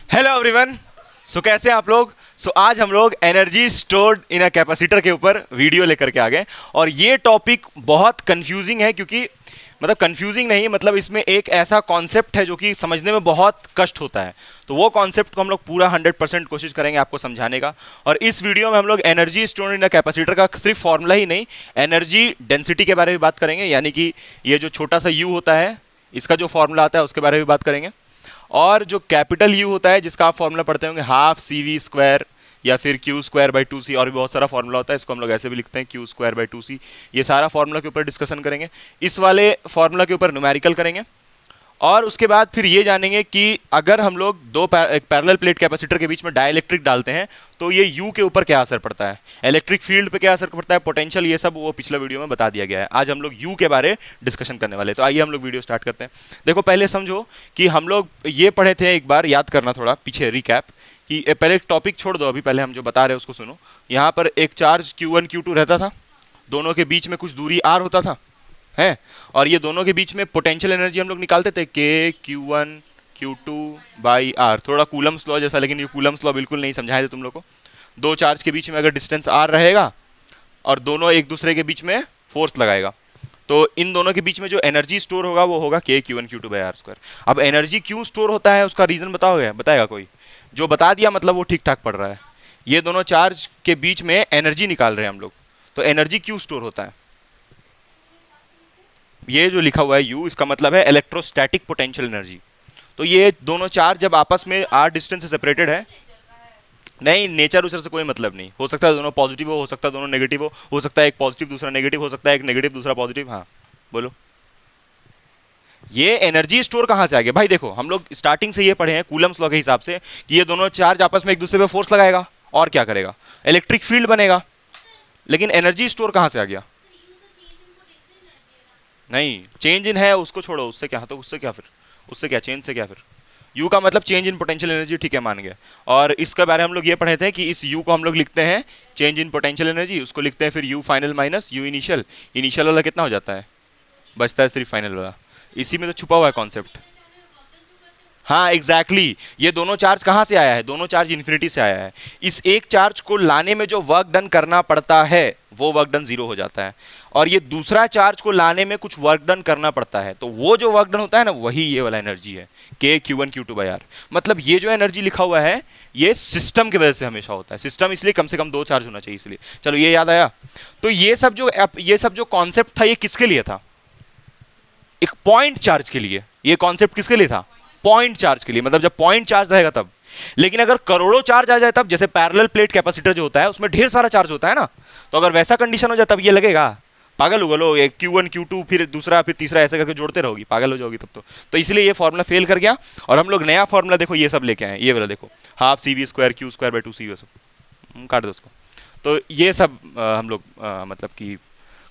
Hello everyone. सो कैसे हैं आप लोग। आज हम लोग energy stored in a capacitor के ऊपर वीडियो लेकर के आ गए और ये टॉपिक बहुत कंफ्यूजिंग है क्योंकि मतलब कंफ्यूजिंग नहीं, मतलब इसमें एक ऐसा कॉन्सेप्ट है जो कि समझने में बहुत कष्ट होता है। तो वो कॉन्सेप्ट को हम लोग पूरा 100% कोशिश करेंगे आपको समझाने का। और इस वीडियो में हम लोग energy stored in a capacitor का सिर्फ फॉर्मूला ही नहीं, एनर्जी डेंसिटी के बारे में बात करेंगे, यानी कि ये जो छोटा सा यू होता है इसका जो फॉर्मूला आता है उसके बारे में बात करेंगे। और जो कैपिटल यू होता है जिसका आप फॉर्मूला पढ़ते होंगे हाफ सी वी स्क्वायर या फिर क्यू स्क्वायर बाई टू सी, और भी बहुत सारा फॉर्मूला होता है, इसको हम लोग ऐसे भी लिखते हैं क्यू स्क्वायर बाई टू सी। ये सारा फॉर्मूला के ऊपर डिस्कशन करेंगे। इस वाले फॉर्मूला के ऊपर न्यूमेरिकल करेंगे और उसके बाद फिर ये जानेंगे कि अगर हम लोग एक पैरेलल प्लेट कैपेसिटर के बीच में डाइलेक्ट्रिक डालते हैं तो ये यू के ऊपर क्या असर पड़ता है, इलेक्ट्रिक फील्ड पे क्या असर पड़ता है, पोटेंशियल, ये सब वो पिछले वीडियो में बता दिया गया है। आज हम लोग यू के बारे डिस्कशन करने वाले हैं। तो आइए हम लोग वीडियो स्टार्ट करते हैं। देखो पहले समझो कि हम लोग ये पढ़े थे, एक बार याद करना थोड़ा पीछे रिकैप, कि पहले एक टॉपिक छोड़ दो, अभी पहले हम जो बता रहे हैं उसको सुनो। यहाँ पर एक चार्ज Q1 Q2 रहता था, दोनों के बीच में कुछ दूरी R होता था है, और ये दोनों के बीच में पोटेंशियल एनर्जी हम लोग निकालते थे के Q1 Q2 बाई आर, थोड़ा कूलम्स लॉ जैसा, लेकिन ये कूलम्स लॉ बिल्कुल नहीं समझाए थे तुम लोग को। दो चार्ज के बीच में अगर डिस्टेंस आर रहेगा और दोनों एक दूसरे के बीच में फोर्स लगाएगा तो इन दोनों के बीच में जो एनर्जी स्टोर होगा वो होगा के Q1 Q2 by R square. अब एनर्जी क्यों स्टोर होता है उसका रीजन बताओगे, बताएगा कोई? जो बता दिया मतलब वो ठीक ठाक पढ़ रहा है। ये दोनों चार्ज के बीच में एनर्जी निकाल रहे हैं हम लोग, तो एनर्जी क्यों स्टोर होता है? ये जो लिखा हुआ है U, इसका मतलब है इलेक्ट्रोस्टैटिक पोटेंशियल एनर्जी। तो ये दोनों चार्ज जब आपस में आर डिस्टेंस से सेपरेटेड है, नहीं नेचर उचर से कोई मतलब नहीं, हो सकता है दोनों पॉजिटिव हो सकता है दोनों नेगेटिव हो सकता है एक पॉजिटिव दूसरा नेगेटिव, हो सकता है एक नेगेटिव दूसरा पॉजिटिव। हाँ बोलो, ये एनर्जी स्टोर कहां से आ गया भाई? देखो हम लोग स्टार्टिंग से ये पढ़े हैं कूलम्स लॉ के हिसाब से कि ये दोनों चार्ज आपस में एक दूसरे पे फोर्स लगाएगा और क्या करेगा, इलेक्ट्रिक फील्ड बनेगा। लेकिन एनर्जी स्टोर कहां से आ गया? नहीं, चेंज इन है उसको छोड़ो, उससे क्या, तो उससे क्या फिर, उससे क्या, चेंज से क्या फिर? यू का मतलब चेंज इन पोटेंशियल एनर्जी, ठीक है मान गए। और इसके बारे में हम लोग ये पढ़े थे कि इस यू को हम लोग लिखते हैं चेंज इन पोटेंशियल एनर्जी, उसको लिखते हैं फिर you final minus you initial. Initial वाला कितना हो जाता है, बचता है सिर्फ फाइनल वाला। इसी में तो छुपा हुआ है कॉन्सेप्ट। हाँ एग्जैक्टली exactly। ये दोनों चार्ज कहाँ से आया है? दोनों चार्ज इन्फिनिटी से आया है। इस एक चार्ज को लाने में जो वर्क डन करना पड़ता है वो वर्क डन जीरो हो जाता है, और ये दूसरा चार्ज को लाने में कुछ वर्क डन करना पड़ता है, तो वो जो वर्क डन होता है ना वही ये वाला एनर्जी है के Q1 Q2 बाई आर। मतलब ये जो एनर्जी लिखा हुआ है ये सिस्टम की वजह से हमेशा होता है। सिस्टम इसलिए कम से कम दो चार्ज होना चाहिए, इसलिए। चलो ये याद आया। तो ये सब जो कॉन्सेप्ट था ये किसके लिए था? एक पॉइंट चार्ज के लिए। ये कॉन्सेप्ट किसके लिए था? पॉइंट चार्ज के लिए, मतलब जब पॉइंट चार्ज रहेगा तब। लेकिन अगर करोड़ों चार्ज आ जाए तब, जैसे पैरेलल प्लेट कैपेसिटर जो होता है उसमें ढेर सारा चार्ज होता है ना, तो अगर वैसा कंडीशन हो जाए तब ये लगेगा पागल हो लो, एक Q1 Q2 फिर दूसरा फिर तीसरा ऐसे करके जोड़ते रहोगी, पागल हो जाओगी तब तो इसलिए ये फॉर्मूला फेल कर गया। और हम लोग नया फॉर्मूला देखो ये सब लेके आए, ये वाला देखो, half C V square Q square by two C, सब काट दो उसको। तो ये सब हम लोग मतलब कि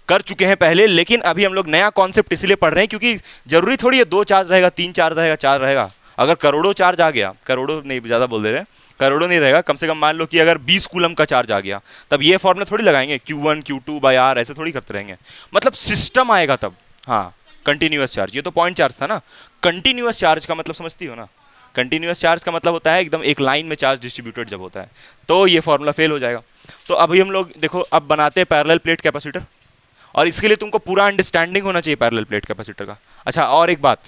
कर चुके हैं पहले, लेकिन अभी हम लोग नया कॉन्सेप्ट इसलिए पढ़ रहे हैं क्योंकि जरूरी थोड़ी है दो चार्ज रहेगा, तीन चार्ज रहेगा, चार रहेगा। अगर करोड़ों चार्ज आ गया, करोड़ों नहीं ज़्यादा बोल दे रहे हैं, करोड़ों नहीं रहेगा, कम से कम मान लो कि अगर 20 कूलम का चार्ज आ गया तब ये फॉर्मूला थोड़ी लगाएंगे Q1 Q2 बाई आर, ऐसे थोड़ी करते रहेंगे। मतलब सिस्टम आएगा तब। हाँ कंटिन्यूअस चार्ज, ये तो पॉइंट चार्ज था ना। कंटिन्यूअस चार्ज का मतलब समझती हो ना? कंटिन्यूअस चार्ज का मतलब होता है एकदम एक लाइन में चार्ज डिस्ट्रीब्यूटेड जब होता है, तो ये फॉर्मूला फेल हो जाएगा। तो अभी हम लोग देखो अब बनाते हैं पैरेलल प्लेट कैपेसिटर, और इसके लिए तुमको पूरा अंडरस्टैंडिंग होना चाहिए पैरेलल प्लेट कैपेसिटर का। अच्छा और एक बात,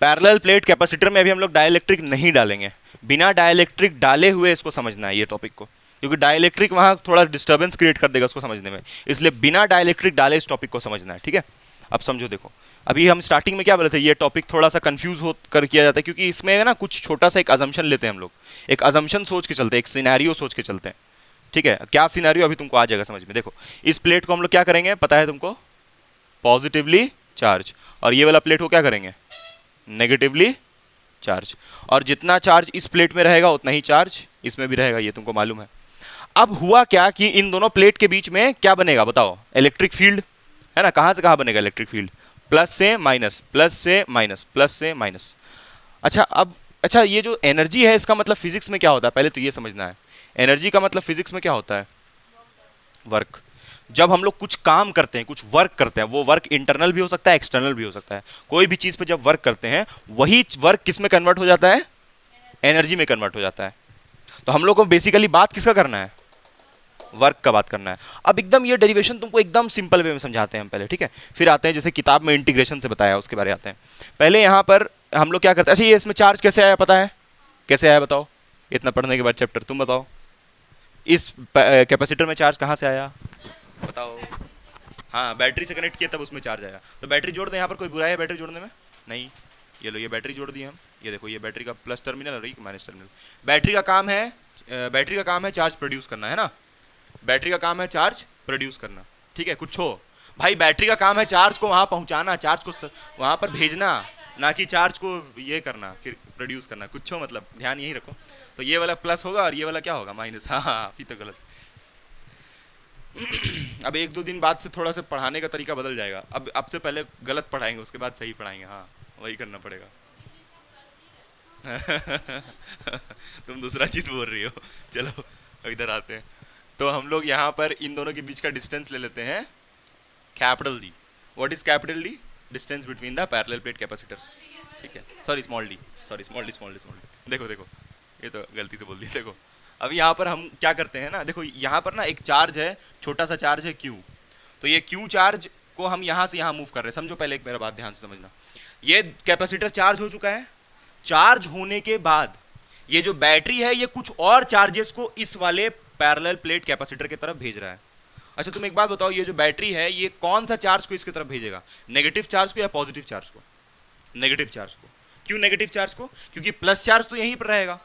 पैरेलल प्लेट कैपेसिटर में अभी हम लोग डाइलेक्ट्रिक नहीं डालेंगे, बिना डाइलेक्ट्रिक डाले हुए इसको समझना है ये टॉपिक को, क्योंकि डाइलेक्ट्रिक वहाँ थोड़ा डिस्टर्बेंस क्रिएट कर देगा उसको समझने में, इसलिए बिना डाइलेक्ट्रिक डाले इस टॉपिक को समझना है, ठीक है? अब समझो, देखो अभी हम स्टार्टिंग में क्या बोले थे, ये टॉपिक थोड़ा सा कंफ्यूज हो कर किया जाता है क्योंकि इसमें ना कुछ छोटा सा एक अजम्पशन लेते हैं हम लोग, एक अजम्पशन सोच के चलते हैं, एक सिनेरियो सोच के चलते हैं, ठीक है? क्या सिनेरियो अभी तुमको आ जाएगा समझ में। देखो इस प्लेट को हम लोग क्या करेंगे पता है तुमको, पॉजिटिवली चार्ज, और ये वाला प्लेट को क्या करेंगे, नेगेटिवली चार्ज, और जितना चार्ज इस प्लेट में रहेगा उतना ही चार्ज इसमें भी रहेगा, ये तुमको मालूम है। अब हुआ क्या कि इन दोनों प्लेट के बीच में क्या बनेगा बताओ, इलेक्ट्रिक फील्ड है ना। कहां से कहां बनेगा इलेक्ट्रिक फील्ड? प्लस से माइनस, प्लस से माइनस, प्लस से माइनस। अच्छा अब अच्छा ये जो एनर्जी है इसका मतलब फिजिक्स में क्या होता है पहले तो ये समझना है। एनर्जी का मतलब फिजिक्स में क्या होता है? वर्क। जब हम लोग कुछ काम करते हैं, कुछ वर्क करते हैं, वो वर्क इंटरनल भी हो सकता है, एक्सटर्नल भी हो सकता है। कोई भी चीज पे जब वर्क करते हैं वही वर्क किस में कन्वर्ट हो जाता है? एनर्जी में कन्वर्ट हो जाता है। तो हम लोग को बेसिकली बात किसका करना है, वर्क का बात करना है। अब एकदम ये डेरिवेशन तुमको एकदम सिंपल वे में समझाते हैं हम पहले, ठीक है, फिर आते हैं जैसे किताब में इंटीग्रेशन से बताया उसके बारे में आते हैं। पहले यहाँ पर हम लोग क्या करते हैं, अच्छा ये इसमें चार्ज कैसे आया पता है, कैसे आया बताओ, इतना पढ़ने के बाद चैप्टर तुम बताओ, इस कैपेसिटर में चार्ज कहाँ से आया बताओ। हाँ बैटरी से कनेक्ट किया तब उसमें चार्ज आया, तो बैटरी जोड़ दें, यहाँ पर कोई बुराई है बैटरी जोड़ने में, नहीं, ये लो ये बैटरी जोड़ दी हम, ये देखो ये बैटरी का प्लस टर्मिनल और ये माइनस टर्मिनल। बैटरी का काम है चार्ज प्रोड्यूस करना, है ना, बैटरी का काम है चार्ज प्रोड्यूस करना, ठीक है, कुछ हो भाई, बैटरी का काम है चार्ज को वहाँ पहुँचाना, चार्ज को वहाँ पर भेजना, ना कि चार्ज को ये करना फिर प्रोड्यूस करना, कुछ हो मतलब ध्यान यही रखो। तो ये वाला प्लस होगा और ये वाला क्या होगा माइनस, हाँ फिर तो गलत। अब 1-2 दिन बाद से थोड़ा सा पढ़ाने का तरीका बदल जाएगा, अब से पहले गलत पढ़ाएंगे उसके बाद सही पढ़ाएंगे, हाँ वही करना पड़ेगा। तुम दूसरा चीज़ बोल रही हो, चलो इधर आते हैं। तो हम लोग यहाँ पर इन दोनों के बीच का डिस्टेंस ले लेते हैं capital D. What is capital D, distance between the parallel plate capacitors, ठीक है, सॉरी स्मॉल डी, देखो ये तो गलती से बोल दी। देखो अब यहाँ पर हम क्या करते हैं ना, देखो यहाँ पर ना एक चार्ज है, छोटा सा चार्ज है Q, तो ये Q चार्ज को हम यहाँ से यहाँ मूव कर रहे हैं, समझो पहले एक मेरा बात ध्यान से समझना। ये कैपेसिटर चार्ज हो चुका है, चार्ज होने के बाद ये जो बैटरी है ये कुछ और चार्जेस को इस वाले पैरेलल प्लेट कैपेसिटर की तरफ भेज रहा है। अच्छा तुम एक बात बताओ, ये जो बैटरी है ये कौन सा चार्ज को इसकी तरफ भेजेगा, नेगेटिव चार्ज को या पॉजिटिव चार्ज को, नेगेटिव चार्ज को। क्यों नेगेटिव चार्ज को, क्योंकि प्लस चार्ज तो यहीं पर रहेगा,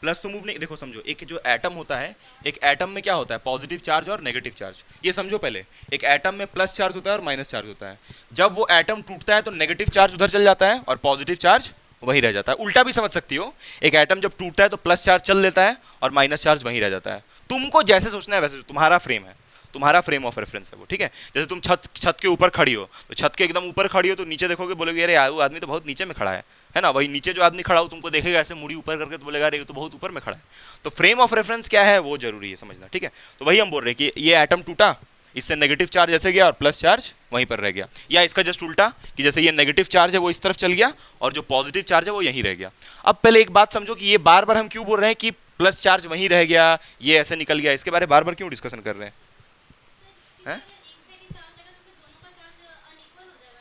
प्लस तो मूव नहीं, देखो समझो एक जो एटम होता है, एक एटम में क्या होता है पॉजिटिव चार्ज और नेगेटिव चार्ज, ये समझो पहले, एक एटम में प्लस चार्ज होता है और माइनस चार्ज होता है। जब वो एटम टूटता है तो नेगेटिव चार्ज उधर चल जाता है और पॉजिटिव चार्ज वहीं रह जाता है। उल्टा भी समझ सकती हो, एक एटम जब टूटता है तो प्लस चार्ज चल देता है और माइनस चार्ज वहीं रह जाता है। तुमको जैसे सोचना है वैसे, तुम्हारा फ्रेम है, तुम्हारा फ्रेम ऑफ रेफरेंस है वो, ठीक है। जैसे तुम छत के ऊपर खड़ी हो, तो छत के एकदम ऊपर खड़ी हो तो नीचे देखोगे, बोलोगे अरे वो आदमी तो बहुत नीचे में खड़ा है ना, वही नीचे जो आदमी खड़ा हो तुमको देखेगा ऐसे मुड़ी ऊपर करके तो बोलेगा अरे ये तो बहुत ऊपर में खड़ा है। तो फ्रेम ऑफ रेफरेंस क्या है वो जरूरी है समझना, ठीक है। तो वही हम बोल रहे हैं कि ये एटम टूटा, इससे नेगेटिव चार्ज ऐसे गया और प्लस चार्ज वहीं पर रह गया, या इसका जस्ट उल्टा कि जैसे ये नेगेटिव चार्ज है वो इस तरफ चल गया और जो पॉजिटिव चार्ज है वो यहीं रह गया। अब पहले एक बात समझो कि ये बार बार हम क्यों बोल रहे हैं कि प्लस चार्ज वहीं रह गया, ये ऐसे निकल गया, इसके बारे में बार बार क्यों डिस्कशन कर रहे हैं?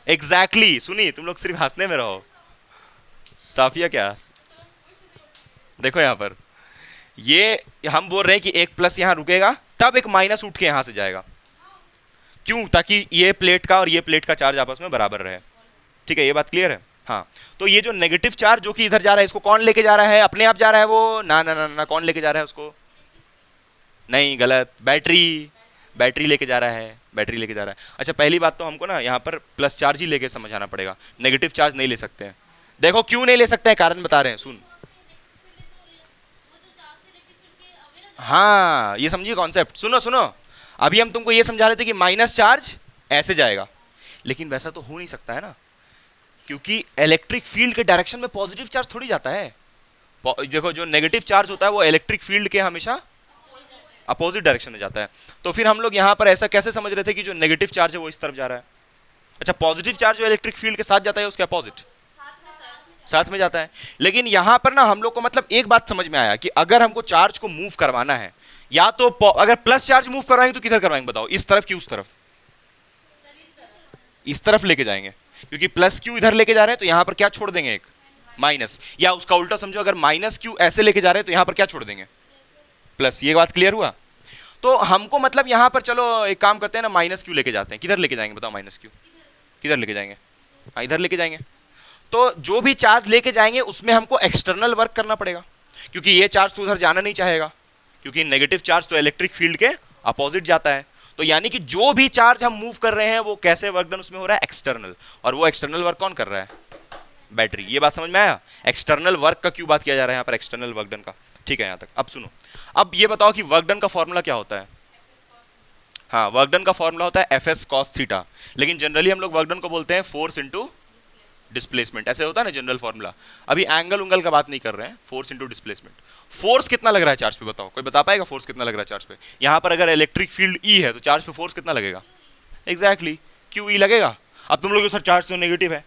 एग्जैक्टली सुनी, तुम लोग सिर्फ हंसने में रहो। साफिया क्या, देखो यहाँ पर ये हम बोल रहे हैं कि एक प्लस यहाँ रुकेगा तब एक माइनस उठ के यहाँ से जाएगा, क्यों, ताकि ये प्लेट का और ये प्लेट का चार्ज आपस में बराबर रहे, ठीक है, ये बात क्लियर है। हाँ तो ये जो नेगेटिव चार्ज जो कि इधर जा रहा है इसको कौन लेके जा रहा है, अपने आप जा रहा है वो, ना ना ना ना, कौन लेके जा रहा है उसको, नहीं गलत, बैटरी लेके जा रहा है, बैटरी लेके जा रहा है। अच्छा पहली बात तो हमको ना यहाँ पर प्लस चार्ज ही लेके समझाना पड़ेगा, नेगेटिव चार्ज नहीं ले सकते हैं। देखो क्यों नहीं ले सकते हैं, कारण बता रहे हैं, सुन, हाँ ये समझिए कॉन्सेप्ट, सुनो सुनो, अभी हम तुमको ये समझा रहे थे कि माइनस चार्ज ऐसे जाएगा, लेकिन वैसा तो हो नहीं सकता है ना, क्योंकि इलेक्ट्रिक फील्ड के डायरेक्शन में पॉजिटिव चार्ज थोड़ी जाता है। देखो जो नेगेटिव चार्ज होता है वो इलेक्ट्रिक फील्ड के हमेशा अपोजिट डायरेक्शन में जाता है। तो फिर हम लोग यहाँ पर ऐसा कैसे समझ रहे थे कि जो नेगेटिव चार्ज है वो इस तरफ जा रहा है। अच्छा पॉजिटिव चार्ज जो इलेक्ट्रिक फील्ड के साथ जाता है उसके अपोजिट साथ में जाता है। लेकिन यहाँ पर ना हम लोग को मतलब एक बात समझ में आया कि अगर हमको चार्ज को मूव करवाना है, या तो अगर प्लस चार्ज मूव करवाएंगे तो किधर करवाएंगे बताओ, इस तरफ कि उस तरफ, इस तरफ लेके जाएंगे, क्योंकि प्लस क्यू इधर लेके जा रहे हैं तो यहाँ पर क्या छोड़ देंगे, एक माइनस, या उसका उल्टा समझो, अगर माइनस क्यू ऐसे लेके जा रहे हैं तो यहाँ पर क्या छोड़ देंगे, प्लस। ये बात क्लियर हुआ। तो हमको मतलब यहाँ पर चलो एक काम करते हैं ना, माइनस क्यू लेके जाते हैं, किधर लेके जाएंगे बताओ, माइनस क्यू किधर लेके जाएंगे, हाँ इधर लेके जाएंगे। तो जो भी चार्ज लेके जाएंगे उसमें हमको एक्सटर्नल वर्क करना पड़ेगा, क्योंकि ये चार्ज तो उधर जाना नहीं चाहेगा, क्योंकि नेगेटिव चार्ज तो इलेक्ट्रिक फील्ड के अपोजिट जाता है। तो यानी कि जो भी चार्ज हम मूव कर रहे हैं वो कैसे वर्क डन उसमें हो रहा है, एक्सटर्नल, और वो एक्सटर्नल वर्क कौन कर रहा है, बैटरी। ये बात समझ में आया, एक्सटर्नल वर्क का क्यों बात किया जा रहा है यहाँ पर, एक्सटर्नल वर्क डन का, ठीक है यहाँ तक। अब सुनो, अब ये बताओ कि वर्क डन का फॉर्मूला क्या होता है। हाँ वर्क डन का फॉर्मूला होता है एफ कॉस थीटा, लेकिन जनरली हम लोग वर्क डन को बोलते हैं फोर्स इंटू डिस्प्लेसमेंट, ऐसे होता है ना जनरल फॉर्मूला। अभी एंगल उंगल का बात नहीं कर रहे हैं, फोर्स इंटू डिस्प्लेसमेंट। फोर्स कितना लग रहा है चार्ज पे बताओ, कोई बता पाएगा फोर्स कितना लग रहा है चार्ज पे। यहाँ पर अगर इलेक्ट्रिक फील्ड ई है तो चार्ज पे फोर्स कितना लगेगा, एग्जैक्टली क्यू ई लगेगा। अब तुम लोग सर चार्ज तो नेगेटिव है,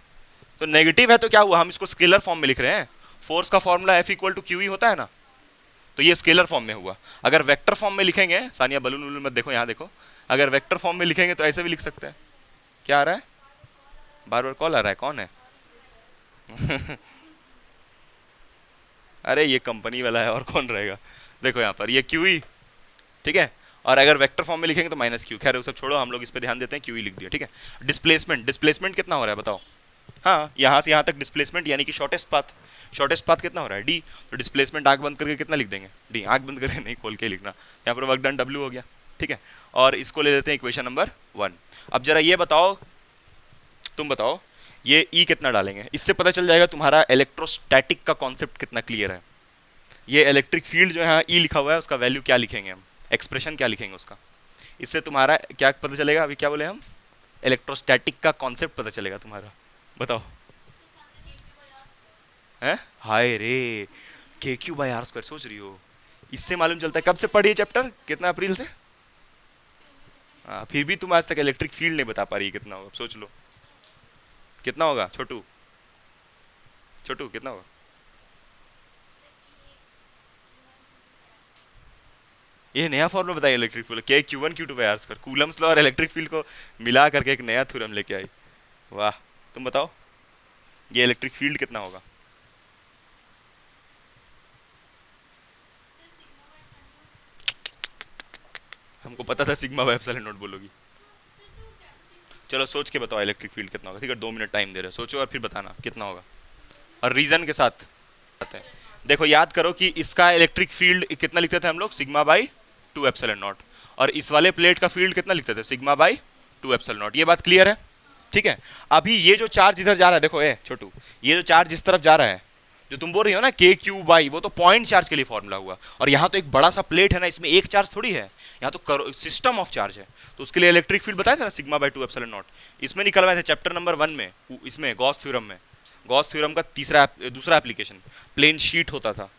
तो नेगेटिव है तो क्या हुआ, हम इसको स्केलर फॉर्म में लिख रहे हैं, फोर्स का formula F equal to Q ही होता है ना, तो ये स्केलर फॉर्म में हुआ। अगर वेक्टर फॉर्म में लिखेंगे, सानिया बलून वलून मत देखो, यहाँ देखो, अगर वेक्टर फॉर्म में लिखेंगे तो ऐसे भी लिख सकते हैं। क्या आ रहा है, बार बार कॉल आ रहा है, कौन है? अरे ये कंपनी वाला है, और कौन रहेगा। देखो यहाँ पर ये क्यू ही, ठीक है, और अगर वेक्टर फॉर्म में लिखेंगे तो माइनस क्यू। खैर वो सब छोड़ो, हम लोग इस पे ध्यान देते हैं, क्यू ही लिख दिया, ठीक है। डिस्प्लेसमेंट, डिस्प्लेसमेंट कितना हो रहा है बताओ? हाँ, यहाँ से यहाँ तक डिस्प्लेसमेंट यानी कि शॉर्टेस्ट पाथ, शॉर्टेस्ट पाथ कितना हो रहा है, डी। तो डिस्प्लेसमेंट आंख बंद करके कितना लिख देंगे, डी। आंख बंद करके नहीं, खोल के लिखना। यहाँ पर वर्क डन डब्ल्यू हो गया, ठीक है। और इसको ले लेते हैं इक्वेशन नंबर 1। अब जरा ये बताओ, तुम बताओ, ये ई कितना डालेंगे, इससे पता चल जाएगा तुम्हारा इलेक्ट्रोस्टैटिक का कॉन्सेप्ट कितना क्लियर है। ये इलेक्ट्रिक फील्ड जो है ई लिखा हुआ है, उसका वैल्यू क्या लिखेंगे हम, एक्सप्रेशन क्या लिखेंगे उसका, इससे तुम्हारा क्या पता चलेगा। अभी क्या बोले हम, इलेक्ट्रोस्टैटिक का कॉन्सेप्ट पता चलेगा तुम्हारा। बताओ। हैं, हाय रे, के क्यू बाई आर स्क्वायर, सोच रही हो, इससे मालूम चलता है। कब से पढ़ी है चैप्टर, कितना अप्रैल से? फिर भी तुम आज तक इलेक्ट्रिक फील्ड नहीं बता पा रही, कितना होगा सोच लो, कितना होगा छोटू, छोटू कितना होगा? ये नया फॉर्मूला बताइए electric field, K Q one Q two by R square, Coulomb's law और इलेक्ट्रिक फील्ड को मिला करके एक नया थ्योरम लेके आई। वाह, तुम बताओ ये इलेक्ट्रिक फील्ड कितना होगा? हमको पता था सिग्मा बाय एप्सिलॉन नॉट बोलोगी। चलो सोच के बताओ इलेक्ट्रिक फील्ड कितना होगा, ठीक है, 2 मिनट टाइम दे रहे हो, सोचो और फिर बताना कितना होगा, और रीजन के साथ आते हैं। देखो याद करो कि इसका इलेक्ट्रिक फील्ड कितना लिखते थे हम लोग, सिग्मा बाई 2 एप्सिलॉन नॉट, और इस वाले प्लेट का फील्ड कितना लिखते थे, सिग्मा बाई 2 एप्सिलॉन नॉट। ये बात क्लियर है, ठीक है। अभी ये जो चार्ज इधर जा रहा है, देखो ए छोटू, ये जो चार्ज इस तरफ जा रहा है, जो तुम बोल रही हो ना के क्यू बाई, वो तो पॉइंट चार्ज के लिए फॉर्मूला हुआ, और यहाँ तो एक बड़ा सा प्लेट है ना, इसमें एक चार्ज थोड़ी है, यहाँ तो सिस्टम ऑफ चार्ज है, तो उसके लिए इलेक्ट्रिक फील्ड बताया था ना सिग्मा बाई 2 एप्सिलॉन नॉट। इसमें निकलवाए थे चैप्टर नंबर 1 में, इसमें गॉस थ्योरम में। गॉस थ्योरम का दूसरा एप्लीकेशन, प्लेन शीट होता था,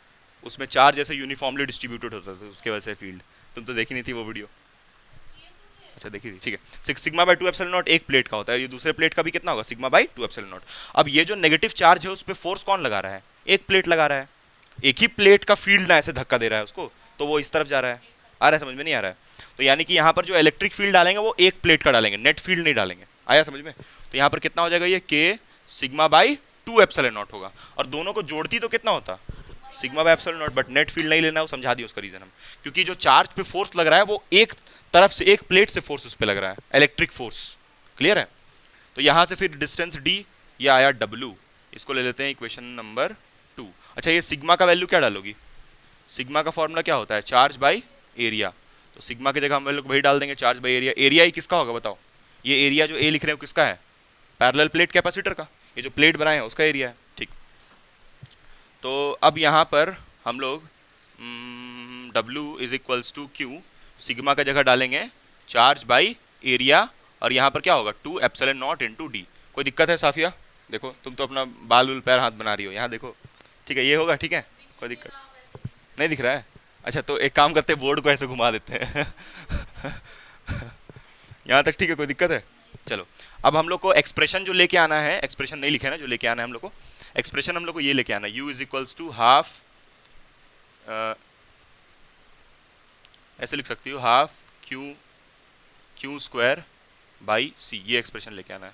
उसमें चार्ज ऐसे यूनिफॉर्मली डिस्ट्रीब्यूटेड होता था, उसके वजह से फील्ड। तुम तो देखी नहीं थी वो वीडियो? अच्छा देखी थी, ठीक है। सिग्मा बाई 2 एप्सिलॉन नॉट एक प्लेट का होता है, ये दूसरे प्लेट का भी कितना होगा, सिग्मा बाई 2 एप्सिलॉन नॉट। अब ये जो नेगेटिव चार्ज है उस पर फोर्स कौन लगा रहा है, एक प्लेट लगा रहा है, एक ही प्लेट का फील्ड ना ऐसे धक्का दे रहा है उसको, तो वो इस तरफ जा रहा है। आ रहा है समझ में, नहीं आ रहा है? तो यानी कि यहाँ पर जो इलेक्ट्रिक फील्ड डालेंगे वो एक प्लेट का डालेंगे, नेट फील्ड नहीं डालेंगे। आया समझ में? तो यहाँ पर कितना हो जाएगा, ये के सिग्मा बाई 2 एप्सिलॉन नॉट होगा, और दोनों को जोड़ती तो कितना होता, sigma by epsilon not, but net field नहीं लेना, वो समझा दिया उसका रीजन हम, क्योंकि जो चार्ज पे फोर्स लग रहा है वो एक तरफ से, एक प्लेट से फोर्स उस पर लग रहा है, इलेक्ट्रिक फोर्स। क्लियर है? तो यहाँ से फिर डिस्टेंस डी, ये आया डब्ल्यू, इसको ले लेते हैं इक्वेशन नंबर 2। अच्छा, ये सिग्मा का वैल्यू क्या डालोगी, सिग्मा का फॉर्मूला क्या होता है, चार्ज बाई एरिया, तो सिग्मा की जगह हम लोग वही डाल देंगे, चार्ज बाई एरिया। एरिया ही किसका होगा बताओ, ये एरिया जो ए लिख रहे हो किसका है, पैरेलल प्लेट कैपेसिटर का, ये जो प्लेट बनाए हैं उसका एरिया है, ठीक। तो अब यहाँ पर हम लोग W is equals to Q, sigma का जगह डालेंगे चार्ज बाई एरिया, और यहाँ पर क्या होगा 2 एप्सिलॉन नॉट इंटू डी। कोई दिक्कत है साफिया? देखो तुम तो अपना बाल उल पैर हाथ बना रही हो, यहाँ देखो, ठीक है, ये होगा, ठीक है, कोई दिक्कत नहीं दिख रहा है? अच्छा तो एक काम करते हैं, बोर्ड को ऐसे घुमा देते हैं। यहाँ तक ठीक है, कोई दिक्कत है? चलो अब हम लोग को एक्सप्रेशन जो लेके आना है, एक्सप्रेशन नहीं लिखे ना, जो लेके आना है हम लोग को, एक्सप्रेशन हम लोग को ये लेके आना है, u is equals to half, ऐसे लिख सकती हो, half Q square by C, ये एक्सप्रेशन लेके आना है,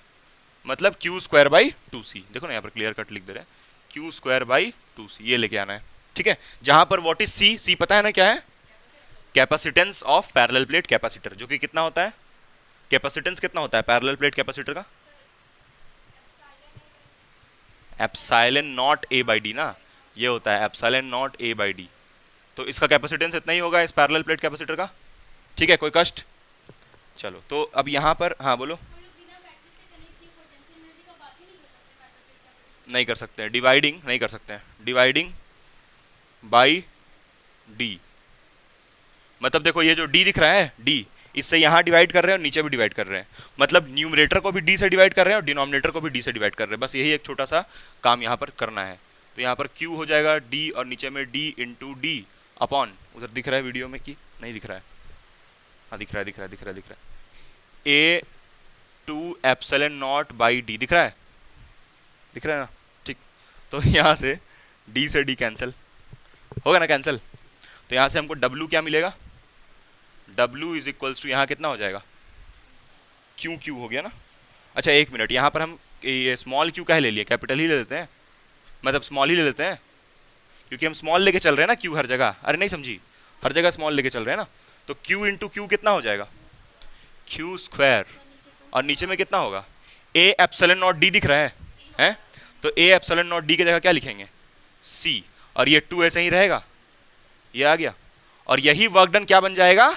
मतलब क्यू स्क्वायर बाई 2c। देखो ना यहाँ पर क्लियर कट लिख दे रहे हैं, क्यू स्क्वायर बाई 2c, ये लेके आना है, ठीक है। जहां पर व्हाट इज सी, सी पता है ना क्या है, capacitance of parallel plate capacitor, जो कि कितना होता है, कैपेसिटेंस कितना होता है पैरेलल प्लेट कैपेसिटर का, epsilon naught A by D ना, ये होता है epsilon naught A by D, तो इसका कैपेसिटेंस इतना ही होगा इस पैरेलल प्लेट कैपेसिटर का, ठीक है, कोई कष्ट? चलो तो अब यहाँ पर, हाँ बोलो। नहीं कर सकते हैं, डिवाइडिंग नहीं कर सकते हैं, डिवाइडिंग बाई डी, मतलब देखो ये जो डी दिख रहा है, डी, इससे यहाँ डिवाइड कर रहे हैं और नीचे भी डिवाइड कर रहे हैं, मतलब न्यूमरेटर को भी डी से डिवाइड कर रहे हैं और डिनोमिनेटर को भी डी से डिवाइड कर रहे हैं, बस यही एक छोटा सा काम यहाँ पर करना है। तो यहाँ पर क्यू हो जाएगा डी, और नीचे में डी इंटू डी अपॉन, उधर दिख रहा है वीडियो में कि नहीं दिख रहा है? हाँ दिख रहा है, दिख रहा है, दिख रहा है, दिख रहा है, ए 2 एप्सिलॉन नॉट बाई डी, दिख रहा है, दिख रहा है ना, ठीक। तो यहाँ से डी से डी कैंसिल होगा ना, कैंसिल। तो यहाँ से हमको W क्या मिलेगा, W इज इक्वल्स टू यहाँ कितना हो जाएगा, क्यू क्यू हो गया ना। अच्छा एक मिनट, यहाँ पर हम ये स्मॉल क्यू का ले लिया, कैपिटल ही ले लेते हैं, मतलब स्मॉल ही ले लेते हैं, क्योंकि हम स्मॉल लेके चल रहे हैं ना क्यू हर जगह, अरे नहीं समझी, हर जगह स्मॉल लेके चल रहे हैं ना। तो क्यू इंटू क्यू कितना हो जाएगा, क्यू स्क्वायर, और नीचे में कितना होगा, ए एप्सिलॉन नॉट डी दिख रहा है? तो ए एप्सिलॉन नॉट डी की जगह क्या लिखेंगे, सी, और ये 2 ऐसे ही रहेगा, ये आ गया, और यही वर्क डन क्या बन जाएगा,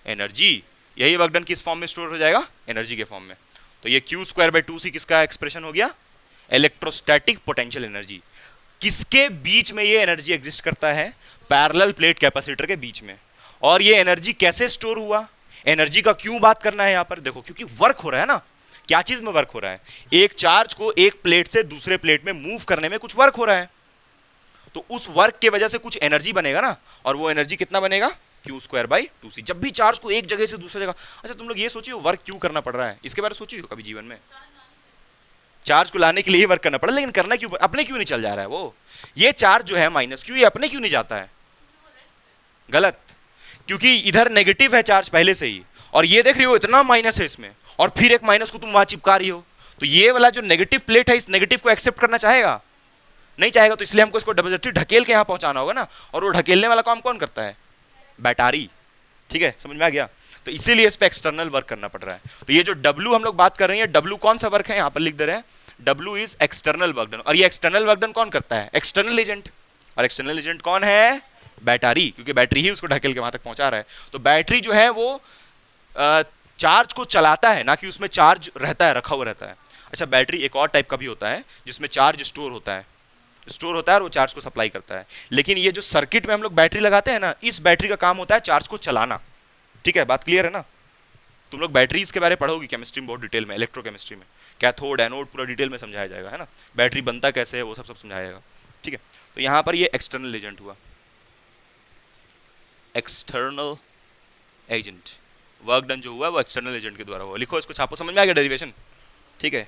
एनर्जी। यही वर्क डन किस फॉर्म में स्टोर हो जाएगा, एनर्जी के फॉर्म में। तो ये क्यू स्क्वायर बाई 2 सी किसका एक्सप्रेशन हो गया, इलेक्ट्रोस्टैटिक पोटेंशियल एनर्जी। किसके बीच में ये एनर्जी एग्जिस्ट करता है, पैरेलल प्लेट कैपेसिटर के बीच में। और ये एनर्जी कैसे स्टोर हुआ, एनर्जी का क्यों बात करना है यहाँ पर, देखो क्योंकि वर्क हो रहा है ना, क्या चीज में वर्क हो रहा है, एक चार्ज को एक प्लेट से दूसरे प्लेट में मूव करने में कुछ वर्क हो रहा है, तो उस वर्क के वजह से कुछ एनर्जी बनेगा ना, और वो एनर्जी कितना बनेगा, क्यू स्क्वायर बाई 2 सी। जब भी चार्ज को एक जगह से दूसरी जगह, अच्छा तुम लोग ये सोचिए वर्क क्यों करना पड़ रहा है, इसके बारे में सोचिए कभी जीवन में, चार्ज को लाने के लिए वर्क करना पड़ा, लेकिन करना क्यों, अपने क्यों नहीं चल जा रहा है वो, ये चार्ज जो है माइनस क्यू, ये अपने क्यों नहीं जाता है, गलत, क्योंकि इधर नेगेटिव है चार्ज पहले से ही, और ये देख रही हो इतना माइनस है इसमें, और फिर एक माइनस को तुम वहां चिपका रही हो, तो ये वाला जो नेगेटिव प्लेट है इस नेगेटिव को एक्सेप्ट करना चाहेगा, नहीं चाहेगा, तो इसलिए हमको इसको जबरदस्ती ढकेल के यहां पहुंचाना होगा ना, और वो ढकेलने वाला काम कौन करता है, बैटरी, ठीक है, समझ में आ गया। तो इसीलिए इस पे एक्सटर्नल वर्क करना पड़ रहा है। तो ये जो W हम लोग बात कर रहे हैं, W कौन सा वर्क है, यहां पर लिख दे रहे हैं, W is external work done, और ये एक्सटर्नल वर्क डन कौन करता है, एक्सटर्नल एजेंट, और एक्सटर्नल एजेंट कौन है, बैटरी, क्योंकि बैटरी ही उसको ढकेल के वहां तक पहुंचा रहा है। तो बैटरी जो है वो चार्ज को चलाता है, ना कि उसमें चार्ज रहता है, रखा हुआ रहता है। अच्छा बैटरी एक और टाइप का भी होता है जिसमें चार्ज स्टोर होता है, और वो चार्ज को सप्लाई करता है, लेकिन ये जो सर्किट में हम लोग बैटरी लगाते हैं ना, इस बैटरी का काम होता है चार्ज को चलाना, ठीक है, बात क्लियर है ना। तुम लोग बैटरीज के बारे में पढ़ोगी केमिस्ट्री में बहुत डिटेल में, इलेक्ट्रोकेमिस्ट्री में, कैथोड एनोड पूरा डिटेल में समझाया जाएगा, है ना, बैटरी बनता कैसे है वो सब समझाया जाएगा, ठीक है। तो यहाँ पर ये एक्सटर्नल एजेंट हुआ, एक्सटर्नल एजेंट, वर्क डन जो हुआ वो एक्सटर्नल एजेंट के द्वारा हुआ। लिखो इसको, छापो, समझ में आ गया डेरिवेशन, ठीक है,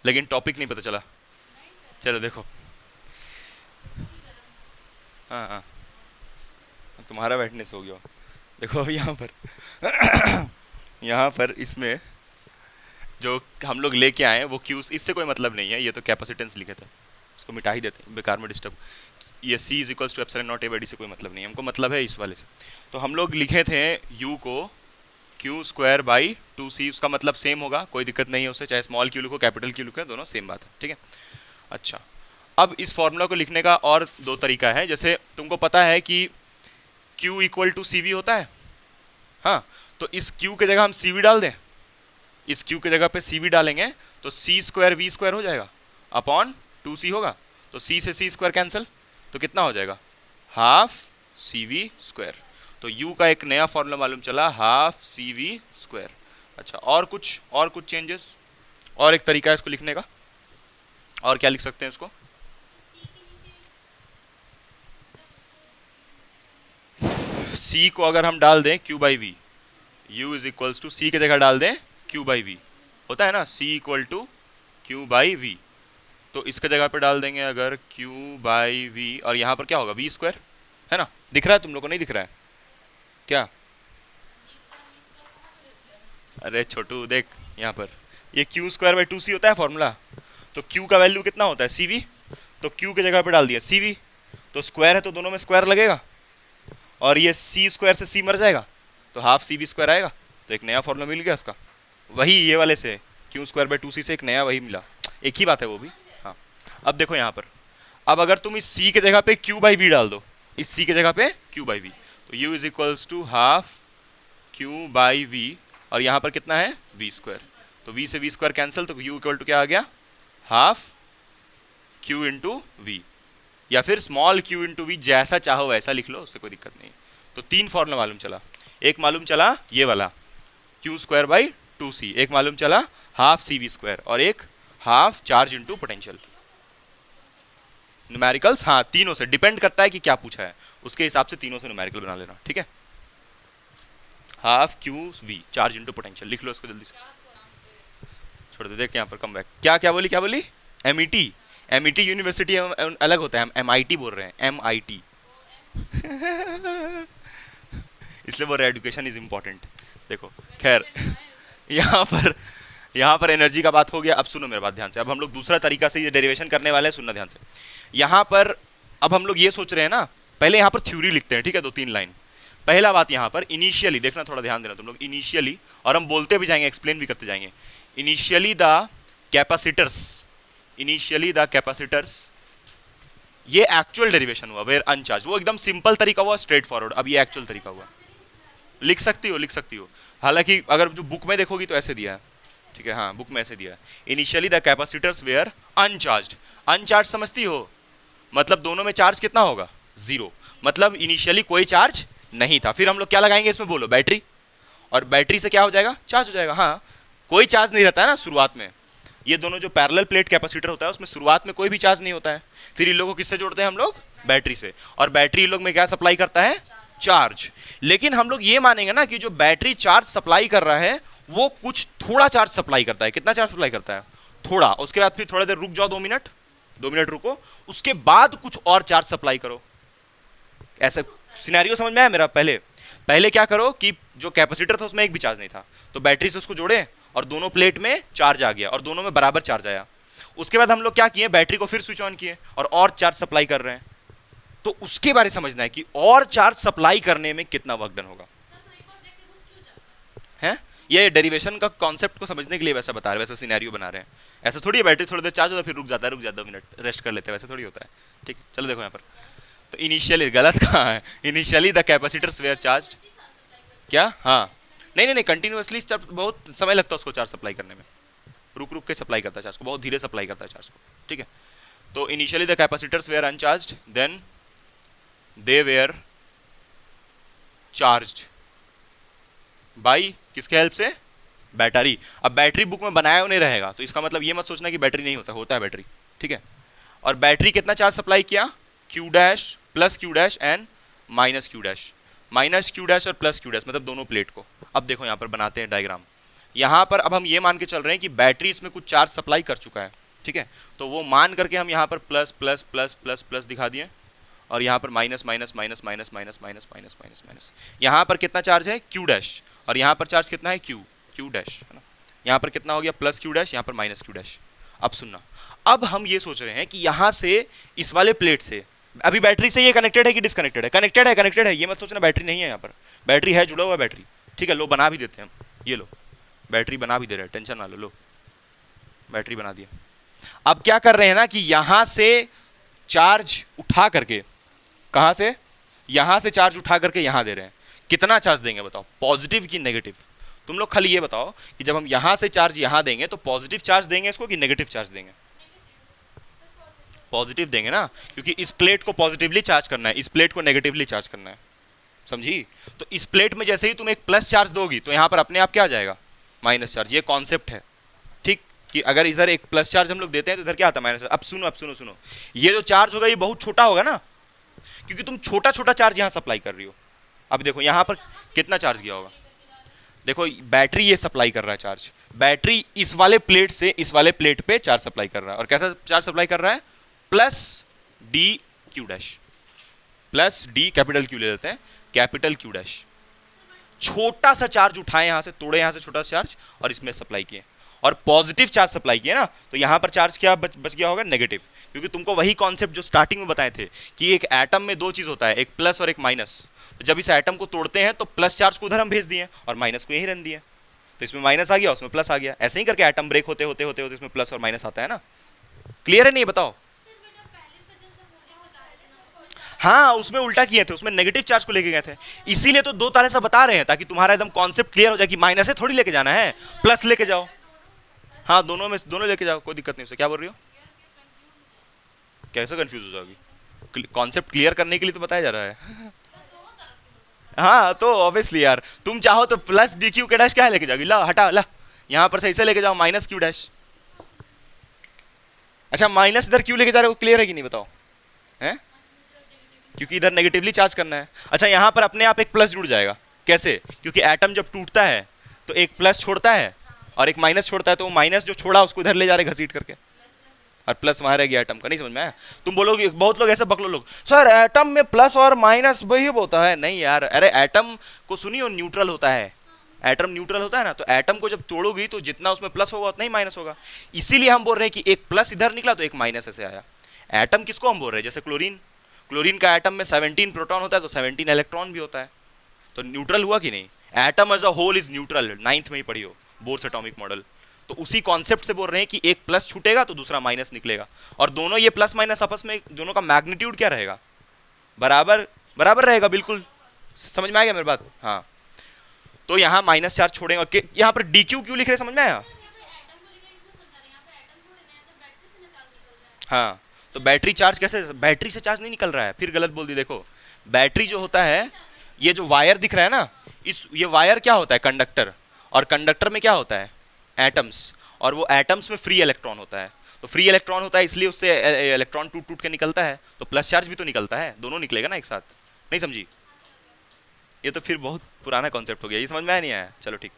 लेकिन टॉपिक नहीं पता चला, चलो देखो, हाँ हाँ तुम्हारा बैठने से हो गया। देखो अब यहाँ पर यहाँ पर इसमें जो हम लोग लेके आए हैं वो क्यूज, इससे कोई मतलब नहीं है, ये तो कैपेसिटेंस लिखे थे, इसको मिटा ही देते हैं, बेकार में डिस्टर्ब। ये C is equals to epsilon naught A by D से कोई मतलब नहीं है, हमको मतलब है इस वाले से। तो हम लोग लिखे थे U को क्यू स्क्वायर बाई 2C, उसका मतलब सेम होगा, कोई दिक्कत नहीं है उससे, चाहे स्मॉल क्यू लिखो कैपिटल क्यू लिखो, दोनों सेम बात है, ठीक है। अच्छा अब इस फॉर्मूला को लिखने का और दो तरीका है, जैसे तुमको पता है कि Q इक्वल टू CV होता है, हाँ, तो इस Q के जगह हम CV डाल दें, इस Q के जगह पे CV डालेंगे तो C स्क्वायर V स्क्वायर हो जाएगा अपॉन 2C होगा, तो C से C स्क्वायर कैंसिल, तो कितना हो जाएगा, हाफ CV स्क्वायर। तो U का एक नया फॉर्मूला मालूम चला, हाफ CV स्क्वायर। अच्छा और कुछ चेंजेस, और एक तरीका है इसको लिखने का, और क्या लिख सकते हैं इसको, C को अगर हम डाल दें Q by V, U is equals to C के जगह डाल दें Q बाई वी, होता है ना, C equal to Q by V, तो इसके जगह पे डाल देंगे अगर Q बाई वी, और यहाँ पर क्या होगा V स्क्वायर, है ना, दिख रहा है तुम लोग को, नहीं दिख रहा है क्या, अरे छोटू देख यहाँ पर ये Q स्क्वायर बाई 2C होता है फॉर्मूला, तो Q का वैल्यू कितना होता है CV, तो Q के जगह पे डाल दिया CV, तो स्क्वायर है तो दोनों में स्क्वायर लगेगा, और ये C स्क्वायर से C मर जाएगा तो हाफ CV स्क्वायर आएगा, तो एक नया फॉर्मूला मिल गया इसका, वही ये वाले से Q स्क्वायर बाई 2C से एक नया वही मिला, एक ही बात है वो भी, हाँ। अब देखो यहाँ पर, अब अगर तुम इस C के जगह पे Q बाई वी डाल दो, इस C के जगह पे Q बाई वी, तो U is equals to half Q by V, और यहाँ पर कितना है V स्क्वायर, तो V से V स्क्वायर कैंसिल, तो U इक्वल टू क्या आ गया, हाफ Q इंटू वी, या फिर स्मॉल q इंटू वी, जैसा चाहो वैसा लिख लो, उससे कोई दिक्कत नहीं। तो तीन फॉर्मूला मालूम चला, एक मालूम चला ये वाला क्यू स्क्वायर बाई 2C, एक मालूम चला हाफ CV स्क्वायर, और एक half charge into potential. Numericals हाँ तीनों से डिपेंड करता है कि क्या पूछा है, उसके हिसाब से तीनों से न्यूमेरिकल बना लेना, ठीक है। Half Q V charge into potential, लिख लो इसको जल्दी से, छोड़ दे, देख यहाँ पर कम बैक, क्या बोली MET, एमईटी यूनिवर्सिटी अलग होता है, हम एमआईटी बोल रहे हैं, एमआईटी। इसलिए वो एजुकेशन इज इम्पोर्टेंट। देखो खैर, यहाँ पर यहाँ पर एनर्जी का बात हो गया। अब सुनो मेरे बात ध्यान से, अब हम लोग दूसरा तरीका से ये डेरिवेशन करने वाले हैं, सुनना ध्यान से। यहाँ पर अब हम लोग ये सोच रहे हैं ना, पहले यहाँ पर थ्योरी लिखते हैं, ठीक है, 2-3 लाइन। पहला बात यहाँ पर इनिशियली, देखना थोड़ा ध्यान देना तुम लोग, इनिशियली, और हम बोलते भी जाएंगे, एक्सप्लेन भी करते जाएंगे। Initially the capacitors, initially the capacitors, ये एक्चुअल डेरिवेशन हुआ वेयर अनचार्ज, वो एकदम सिंपल तरीका हुआ, स्ट्रेट फॉरवर्ड। अब ये एक्चुअल तरीका हुआ, लिख सकती हो, लिख सकती हो। हालांकि अगर जो बुक में देखोगी तो ऐसे दिया है, ठीक है, हाँ बुक में ऐसे दिया है, initially the capacitors were uncharged. Uncharge समझती हो, मतलब दोनों में चार्ज कितना होगा, 0, मतलब इनिशियली कोई चार्ज नहीं था। फिर हम लोग क्या लगाएंगे इसमें, बोलो, बैटरी, और बैटरी से क्या हो जाएगा, चार्ज हो जाएगा। हाँ, कोई चार्ज नहीं रहता है ना शुरुआत में। ये दोनों जो पैरेलल प्लेट कैपेसिटर होता है उसमें शुरुआत में कोई भी चार्ज नहीं होता है। फिर इन लोगों को किससे जोड़ते हैं हम लोग, बैटरी से, और बैटरी इन लोग में क्या सप्लाई करता है, चार्ज। लेकिन हम लोग ये मानेंगे ना कि जो बैटरी चार्ज सप्लाई कर रहा है वो कुछ थोड़ा चार्ज सप्लाई करता है। कितना चार्ज सप्लाई करता है, थोड़ा। उसके बाद फिर थोड़ा देर रुक जाओ, 2 मिनट रुको, उसके बाद कुछ और चार्ज सप्लाई करो। ऐसा सिनेरियो समझ में आया मेरा। पहले क्या करो कि जो कैपेसिटर था उसमें एक भी चार्ज नहीं था, तो बैटरी से उसको जोड़े और दोनों प्लेट में चार्ज आ गया और दोनों में बराबर चार्ज आया। उसके बाद हम लोग क्या किए, बैटरी को फिर स्विच ऑन किए और चार्ज सप्लाई कर रहे हैं। तो उसके बारे में समझना है कि और चार्ज सप्लाई करने में कितना वर्क डन होगा, है। ये डेरिवेशन का कॉन्सेप्ट को समझने के लिए वैसा बता रहे हैं, वैसा सिनेरियो बना रहे हैं। ऐसा थोड़ी है बैटरी थोड़ी देर चार्ज होता है फिर रुक जाता है, रुक जाता है 2 मिनट रेस्ट कर लेते हैं, वैसे थोड़ी होता है। ठीक, चलो देखो यहाँ पर, तो इनिशियली गलत कहाँ है, initially the capacitors were charged, क्या, हाँ, नहीं, कंटिन्यूअसली बहुत समय लगता है उसको चार्ज सप्लाई करने में, रुक रुक के सप्लाई करता है चार्ज को, बहुत धीरे सप्लाई करता है चार्ज को, ठीक है। तो initially the capacitors were uncharged, then they were charged by, किसके हेल्प से, बैटरी। अब बैटरी बुक में बनाया नहीं रहेगा, तो इसका मतलब ये मत सोचना कि बैटरी नहीं होता है बैटरी, ठीक है। और बैटरी कितना चार्ज सप्लाई किया, Q dash plus Q dash and minus Q dash, minus Q dash और प्लस Q डैश, मतलब दोनों प्लेट को। अब देखो यहाँ पर बनाते हैं डायग्राम। यहाँ पर अब हम ये मान के चल रहे हैं कि बैटरी इसमें कुछ चार्ज सप्लाई कर चुका है, ठीक है। तो वो मान करके हम यहाँ पर plus plus plus plus plus दिखा दिए, और यहाँ पर minus minus minus minus minus minus minus minus minus. यहाँ पर कितना चार्ज है, Q डैश, और यहाँ पर चार्ज कितना है, Q डैश, है ना। यहाँ पर कितना हो गया, प्लस Q डैश, यहाँ पर माइनस Q डैश। अब सुनना, अब हम ये सोच रहे हैं कि यहाँ से इस वाले प्लेट से, अभी बैटरी से ये कनेक्टेड है कि डिसकनेक्टेड है, कनेक्टेड है, ये मत सोचना बैटरी नहीं है, यहाँ पर बैटरी है, जुड़ा हुआ बैटरी, ठीक है। लो बना भी देते हैं हम, ये लो बैटरी बना भी दे रहे हैं, टेंशन ना लो बैटरी बना दिया। अब क्या कर रहे हैं ना कि यहाँ से चार्ज उठा करके, कहाँ से, यहाँ से चार्ज उठा करके यहाँ दे रहे हैं। कितना चार्ज देंगे बताओ, पॉजिटिव कि नेगेटिव। तुम लोग खाली ये बताओ कि जब हम यहाँ से चार्ज यहाँ देंगे तो पॉजिटिव चार्ज देंगे इसको कि नेगेटिव चार्ज देंगे, पॉजिटिव देंगे ना, क्योंकि इस प्लेट को पॉजिटिवली चार्ज करना है, इस प्लेट को नेगेटिवली चार्ज करना है, समझी। तो इस प्लेट में जैसे ही तुम एक प्लस चार्ज दोगी तो यहाँ पर अपने आप क्या आ जाएगा, माइनस चार्ज। ये कॉन्सेप्ट है, ठीक, कि अगर इधर एक प्लस चार्ज हम लोग देते हैं तो इधर क्या आता है, माइनस। अब सुनो, ये जो चार्ज होगा ये बहुत छोटा होगा ना, क्योंकि तुम छोटा छोटा चार्ज यहाँ सप्लाई कर रही हो। अब देखो यहाँ पर कितना चार्ज गया होगा, देखो बैटरी ये सप्लाई कर रहा है चार्ज, बैटरी इस वाले प्लेट से इस वाले प्लेट पे चार्ज सप्लाई कर रहा है, और कैसा चार्ज सप्लाई कर रहा है, plus D Q dash, plus D, capital Q ले लेते हैं, कैपिटल Q डैश। छोटा सा चार्ज उठाए यहाँ से, तोड़े यहाँ से छोटा सा चार्ज और इसमें सप्लाई किए, और पॉजिटिव चार्ज सप्लाई किया ना, तो यहाँ पर चार्ज क्या बच गया होगा, नेगेटिव। क्योंकि तुमको वही कॉन्सेप्ट जो स्टार्टिंग में बताए थे कि एक एटम में 2 चीज होता है, एक प्लस और एक माइनस। तो जब इस एटम को तोड़ते हैं तो प्लस चार्ज को उधर हम भेज दिए और माइनस को यहीं रन दिए, तो इसमें माइनस आ गया, उसमें प्लस आ गया। ऐसे ही करके एटम ब्रेक होते होते होते होते इसमें प्लस और माइनस आता है ना। क्लियर है नहीं, बताओ। हाँ, उसमें उल्टा किए थे, उसमें नेगेटिव चार्ज को लेके गए थे, इसीलिए तो 2 तरह से बता रहे हैं ताकि तुम्हारा एकदम कॉन्सेप्ट क्लियर हो जाए कि माइनस से थोड़ी लेके जाना है, प्लस लेके जाओ। हाँ, दोनों लेके जाओ, कोई दिक्कत नहीं। उसे क्या बोल रही हो, कैसे कंफ्यूज हो जाओगी, कॉन्सेप्ट क्लियर करने के लिए तो बताया जा रहा है। हाँ, तो ऑब्वियसली यार, तुम चाहो तो प्लस डी क्यू के डैश क्या लेके जाओगी, ला हटा ला, यहाँ पर से ऐसे लेके जाओ माइनस Q डैश। अच्छा, माइनस इधर क्यों लेके जा रहे हो, क्लियर है कि नहीं, बताओ, हैं? क्योंकि इधर नेगेटिवली चार्ज करना है। अच्छा, यहाँ पर अपने आप एक प्लस जुड़ जाएगा, कैसे, क्योंकि एटम जब टूटता है तो एक प्लस छोड़ता है और एक माइनस छोड़ता है, तो वो माइनस जो छोड़ा उसको इधर ले जा रहे घसीट करके, और प्लस वहां रह गया एटम का। नहीं समझ में आया? तुम बोलोगे, बहुत लोग ऐसे बकलो लोग, सर एटम में प्लस और माइनस वही होता है। नहीं यार, अरे एटम को सुनियो, न्यूट्रल होता है, एटम न्यूट्रल होता है ना, तो एटम को जब तोड़ोगी तो जितना उसमें प्लस होगा उतना ही माइनस होगा। इसीलिए हम बोल रहे हैं कि एक प्लस इधर निकला तो एक माइनस ऐसे आया। एटम किसको हम बोल रहे हैं? जैसे क्लोरीन, क्लोरीन का एटम में 17 प्रोटॉन होता है तो 17 इलेक्ट्रॉन भी होता है, तो न्यूट्रल हुआ कि नहीं? Atom as a whole is neutral, 9th में ही पढ़ी हो, बोर्स एटॉमिक मॉडल। तो उसी कॉन्सेप्ट से बोल रहे हैं कि एक प्लस छूटेगा तो दूसरा माइनस निकलेगा, और दोनों ये प्लस माइनस आपस में दोनों का मैग्नीट्यूड क्या रहेगा? बराबर बराबर रहेगा। बिल्कुल समझ में आ गया मेरी बात? हाँ, तो यहाँ माइनस चार्ज छोड़ेंगे, और यहाँ पर डी क्यू क्यों लिख रहे, समझ में आया? हाँ, तो बैटरी चार्ज कैसे? बैटरी से चार्ज नहीं निकल रहा है, फिर गलत बोल दी। देखो बैटरी जो होता है, ये जो वायर दिख रहा है ना, ये वायर क्या होता है? कंडक्टर, और कंडक्टर में क्या होता है? एटम्स, और वो एटम्स में फ्री इलेक्ट्रॉन होता है। तो फ्री इलेक्ट्रॉन होता है इसलिए उससे इलेक्ट्रॉन टूट टूट के निकलता है, तो प्लस चार्ज भी तो निकलता है, दोनों निकलेगा ना एक साथ। नहीं समझी? ये तो फिर बहुत पुराना कॉन्सेप्ट हो गया, ये समझ में आया नहीं आया? चलो ठीक,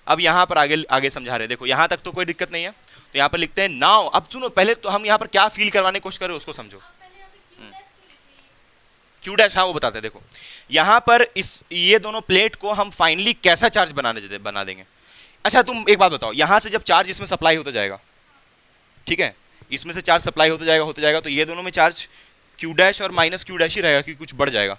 अब यहाँ पर आगे आगे समझा रहे हैं। देखो यहाँ तक तो कोई दिक्कत नहीं है, तो यहाँ पर लिखते हैं नाउ। अब सुनो, पहले तो हम यहाँ पर क्या फील करवाने की कोशिश करें उसको समझो। क्यू डैश, हाँ वो बताते हैं। देखो यहाँ पर ये दोनों प्लेट को हम फाइनली कैसा चार्ज बना देंगे। अच्छा तुम एक बात बताओ, यहाँ से जब चार्ज इसमें सप्लाई होता जाएगा, ठीक है, इसमें से चार्ज सप्लाई होता जाएगा, तो ये दोनों में चार्ज क्यू डैश और माइनस क्यू डैश ही रहेगा कि कुछ बढ़ जाएगा?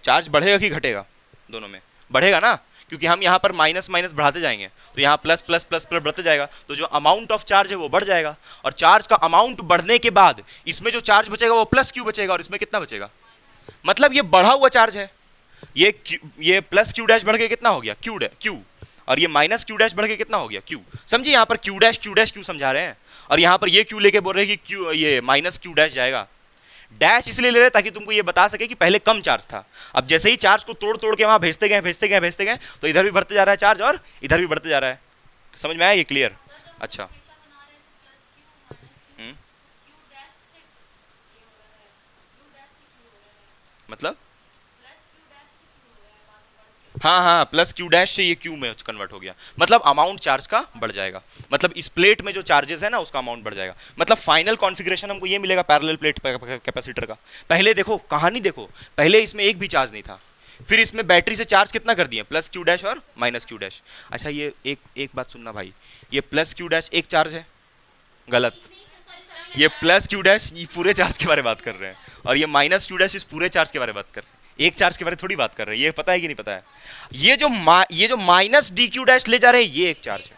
चार्ज बढ़ेगा कि घटेगा? दोनों में बढ़ेगा ना, क्योंकि हम यहाँ पर माइनस माइनस बढ़ाते जाएंगे, तो यहाँ प्लस प्लस प्लस प्लस बढ़ते जाएगा, तो जो अमाउंट ऑफ चार्ज है वो बढ़ जाएगा, और चार्ज का अमाउंट बढ़ने के बाद इसमें जो चार्ज बचेगा वो प्लस क्यू बचेगा, और इसमें कितना बचेगा? मतलब ये बढ़ा हुआ चार्ज है, ये प्लस क्यू डैश बढ़ के कितना हो गया? क्यू, और ये माइनस क्यू डैश बढ़ के कितना हो गया? क्यू। समझिए, यहाँ पर क्यू डैश क्यू समझा रहे हैं, और यहाँ पर ये क्यू लेके बोल रहे हैं कि क्यू, ये माइनस क्यू डैश जाएगा। डैश इसलिए ले रहे ताकि तुमको ये बता सके कि पहले कम चार्ज था, अब जैसे ही चार्ज को तोड़ तोड़ के वहां भेजते गए तो इधर भी बढ़ते जा रहा है चार्ज और इधर भी बढ़ते जा रहा है। समझ में आया ये? क्लियर? अच्छा, मतलब हाँ हाँ, प्लस क्यू डैश से ये क्यू में कन्वर्ट हो गया, मतलब अमाउंट चार्ज का बढ़ जाएगा, मतलब इस प्लेट में जो चार्जेस है ना उसका अमाउंट बढ़ जाएगा, मतलब फाइनल कॉन्फ़िगरेशन हमको ये मिलेगा पैरेलल प्लेट कैपेसिटर का। पहले देखो कहानी, देखो पहले इसमें एक भी चार्ज नहीं था, फिर इसमें बैटरी से चार्ज कितना कर दिए? प्लस क्यू डैश और माइनस क्यू डैश। अच्छा ये एक बात सुनना भाई, ये प्लस क्यू डैश एक चार्ज है? गलत, ये प्लस क्यू डैश पूरे चार्ज के बारे में बात कर रहे हैं, और ये माइनस क्यू डैश इस पूरे चार्ज के बारे में बात कर रहे हैं, एक चार्ज के बारे में थोड़ी बात कर रहे हैं। ये पता है कि नहीं पता है? ये जो माइनस डी क्यू डैश ले जा रहे हैं ये एक चार्ज है,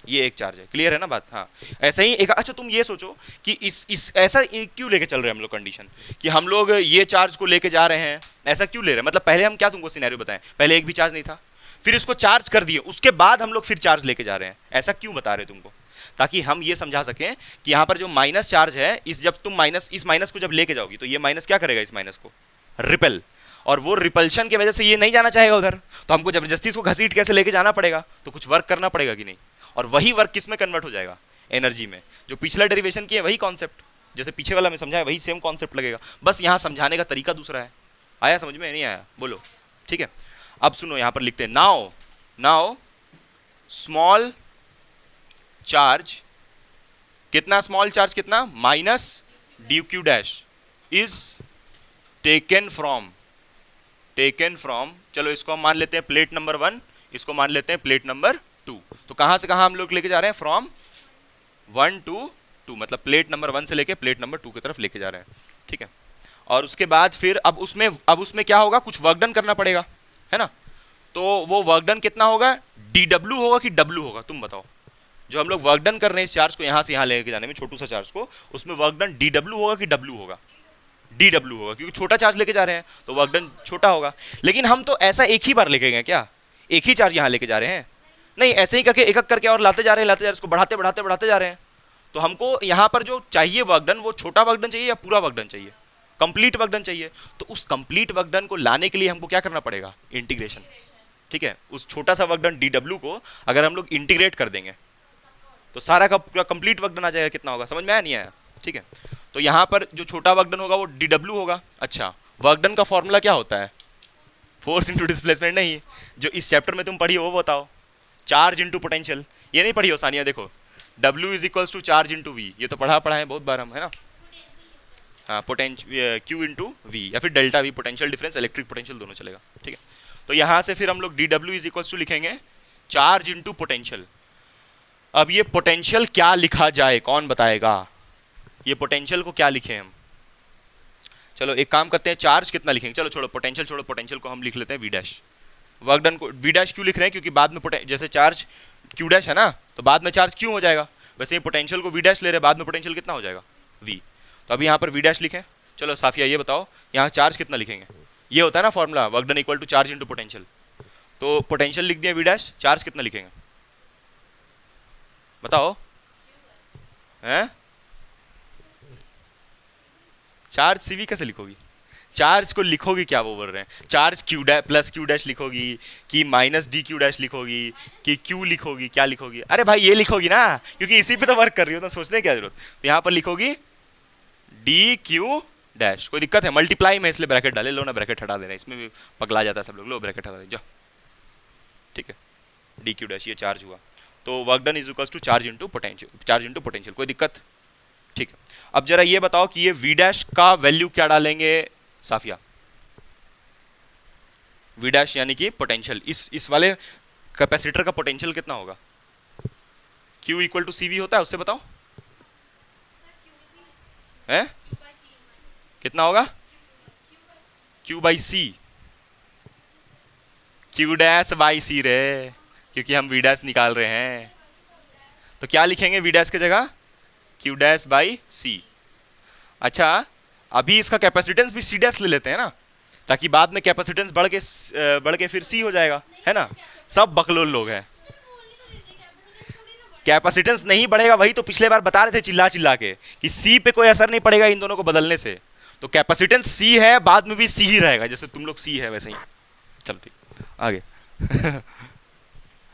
ये एक चार्ज है। क्लियर है ना बात? हाँ, ऐसा ही एक। अच्छा तुम ये सोचो कि इस ऐसा क्यों लेके चल रहे हैं हम लोग कंडीशन, कि हम लोग ये चार्ज को लेके जा रहे हैं, ऐसा क्यों ले रहे हैं? मतलब पहले हम क्या तुमको सिनेरियो बताएं, पहले एक भी चार्ज नहीं था, फिर इसको चार्ज कर दिए, उसके बाद हम लोग फिर चार्ज लेके जा रहे हैं, ऐसा क्यों बता रहे हैं तुमको? ताकि हम ये समझा सकें कि यहाँ पर जो माइनस चार्ज है, जब तुम इस माइनस को जब लेके जाओगी तो ये माइनस क्या करेगा? इस माइनस को रिपेल, और वो रिपल्शन की वजह से ये नहीं जाना चाहेगा उधर, तो हमको जबरदस्ती इसको घसीट कैसे लेके जाना पड़ेगा, तो कुछ वर्क करना पड़ेगा कि नहीं? और वही वर्क किस में कन्वर्ट हो जाएगा? एनर्जी में। जो पिछला डेरिवेशन किया वही कॉन्सेप्ट, जैसे पीछे वाला में समझाया वही सेम कॉन्सेप्ट लगेगा, बस यहाँ समझाने का तरीका दूसरा है। आया समझ में? नहीं आया? बोलो। ठीक है, अब सुनो, यहाँ पर लिखते हैं नाउ स्मॉल चार्ज, कितना स्मॉल चार्ज? कितना? Minus D Q dash is taken from, चलो इसको हम मान लेते हैं प्लेट नंबर 1, इसको मान लेते हैं प्लेट नंबर 2। तो कहां से कहां हम लोग लेके जा रहे हैं? फ्रॉम 1 to 2, मतलब प्लेट नंबर 1 से लेके प्लेट नंबर 2 की तरफ लेके जा रहे हैं। ठीक है, और उसके बाद फिर अब उसमें क्या होगा? कुछ वर्क डन करना पड़ेगा, है ना? तो वो वर्क डन कितना होगा? DW होगा कि W होगा? तुम बताओ। जो हम लोग वर्क डन कर रहे हैं इस चार्ज को यहाँ से यहाँ लेके जाने में, छोटू सा चार्ज को, उसमें वर्क डन DW होगा कि W होगा? DW होगा, क्योंकि छोटा चार्ज लेके जा रहे हैं तो वर्क डन छोटा होगा। लेकिन हम तो ऐसा एक ही बार लेके गए क्या? एक ही चार्ज यहाँ लेके जा रहे हैं? नहीं, ऐसे ही करके एक एक करके और लाते जा रहे हैं, उसको बढ़ाते जा रहे हैं। तो हमको यहाँ पर जो चाहिए वर्क डन, वो छोटा वर्क डन चाहिए या पूरा वर्क डन चाहिए? कंप्लीट वर्क डन चाहिए। तो उस कंप्लीट वर्क डन को लाने के लिए हमको क्या करना पड़ेगा? इंटीग्रेशन। ठीक है, उस छोटा सा वर्क डन DW को अगर हम लोग इंटीग्रेट कर देंगे तो सारा का पूरा कंप्लीट वर्क डन आ जाएगा। कितना होगा? समझ में आया नहीं आया? ठीक है, तो यहाँ पर जो छोटा वर्क डन होगा वो DW होगा। अच्छा, वर्क डन का फॉर्मूला क्या होता है? Force into displacement. नहीं, जो इस चैप्टर में तुम पढ़ी हो वो बताओ। Charge into potential. ये नहीं पढ़ी हो सानिया? देखो, W is equals to charge into V, ये तो पढ़ा है बहुत बार हम, है ना। हाँ, पोटेंशियल Q इंटू वी या फिर delta we, potential difference, electric potential दोनों चलेगा, ठीक है। तो यहाँ से फिर हम लोग dW इज इक्वल्स टू लिखेंगे चार्ज इंटू पोटेंशियल। अब ये पोटेंशियल क्या लिखा जाए, कौन बताएगा? ये पोटेंशियल को क्या लिखें हम? चलो एक काम करते हैं, चार्ज कितना लिखेंगे, चलो छोड़ो पोटेंशियल को हम लिख लेते हैं वी डैश। वर्क डन को वी डैश क्यों लिख रहे हैं? क्योंकि बाद में जैसे चार्ज क्यू डैश है ना, तो बाद में चार्ज क्यों हो जाएगा, वैसे ही पोटेंशियल को वी डैश ले रहे हैं, बाद में पोटेंशियल कितना हो जाएगा, वी। तो अभी यहाँ पर वी डैश लिखें। चलो साफिया ये बताओ, यहाँ चार्ज कितना लिखेंगे? ये होता है ना formula, work done equal to charge into potential. तो पोटेंशियल लिख दिया वी डैश, चार्ज कितना लिखेंगे बताओ? हैं? चार्ज सीवी कैसे लिखोगी? चार्ज को लिखोगी क्या, वो बोल रहे हैं charge Q dash plus Q dash लिखोगी कि माइनस डी क्यू डैश लिखोगी कि क्यू लिखोगी, क्या लिखोगी? अरे भाई ये लिखोगी ना, क्योंकि इसी पे तो वर्क कर रही हो, तो सोचने की क्या जरूरत। तो यहाँ पर लिखोगी डी क्यू डैश। कोई दिक्कत है? मल्टीप्लाई में इसलिए ब्रैकेट डाले, लो ना ब्रैकेट हटा देना, इसमें भी पगला जाता है सब लोग, लो ब्रैकेट हटा दे जाओ, ठीक है। डी क्यू डैश ये चार्ज हुआ, तो work done is equals to charge into potential, कोई दिक्कत? ठीक है। अब जरा ये बताओ कि ये वी डैश का वैल्यू क्या डालेंगे साफिया? वी डैश यानी कि पोटेंशियल, इस वाले कैपेसिटर का पोटेंशियल कितना होगा? Q equal to C V होता है, उससे बताओ है कितना होगा? Q by C, Q dash by C रे, क्योंकि हम वी डैश निकाल रहे हैं। तो क्या लिखेंगे वी डैश की जगह? Q डैश बाई सी। अच्छा, अभी इसका कैपेसिटेंस भी सी डैश ले लेते हैं ना, ताकि बाद में कैपेसिटेंस बढ़ के फिर सी हो जाएगा, है ना। सब बकलोल लोग हैं, कैपेसिटेंस नहीं बढ़ेगा, वही तो पिछले बार बता रहे थे चिल्ला चिल्ला के कि सी पे कोई असर नहीं पड़ेगा इन दोनों को बदलने से। तो कैपेसिटेंस सी है, बाद में भी सी ही रहेगा, जैसे तुम लोग सी है वैसे ही। चलो ठीक, आगे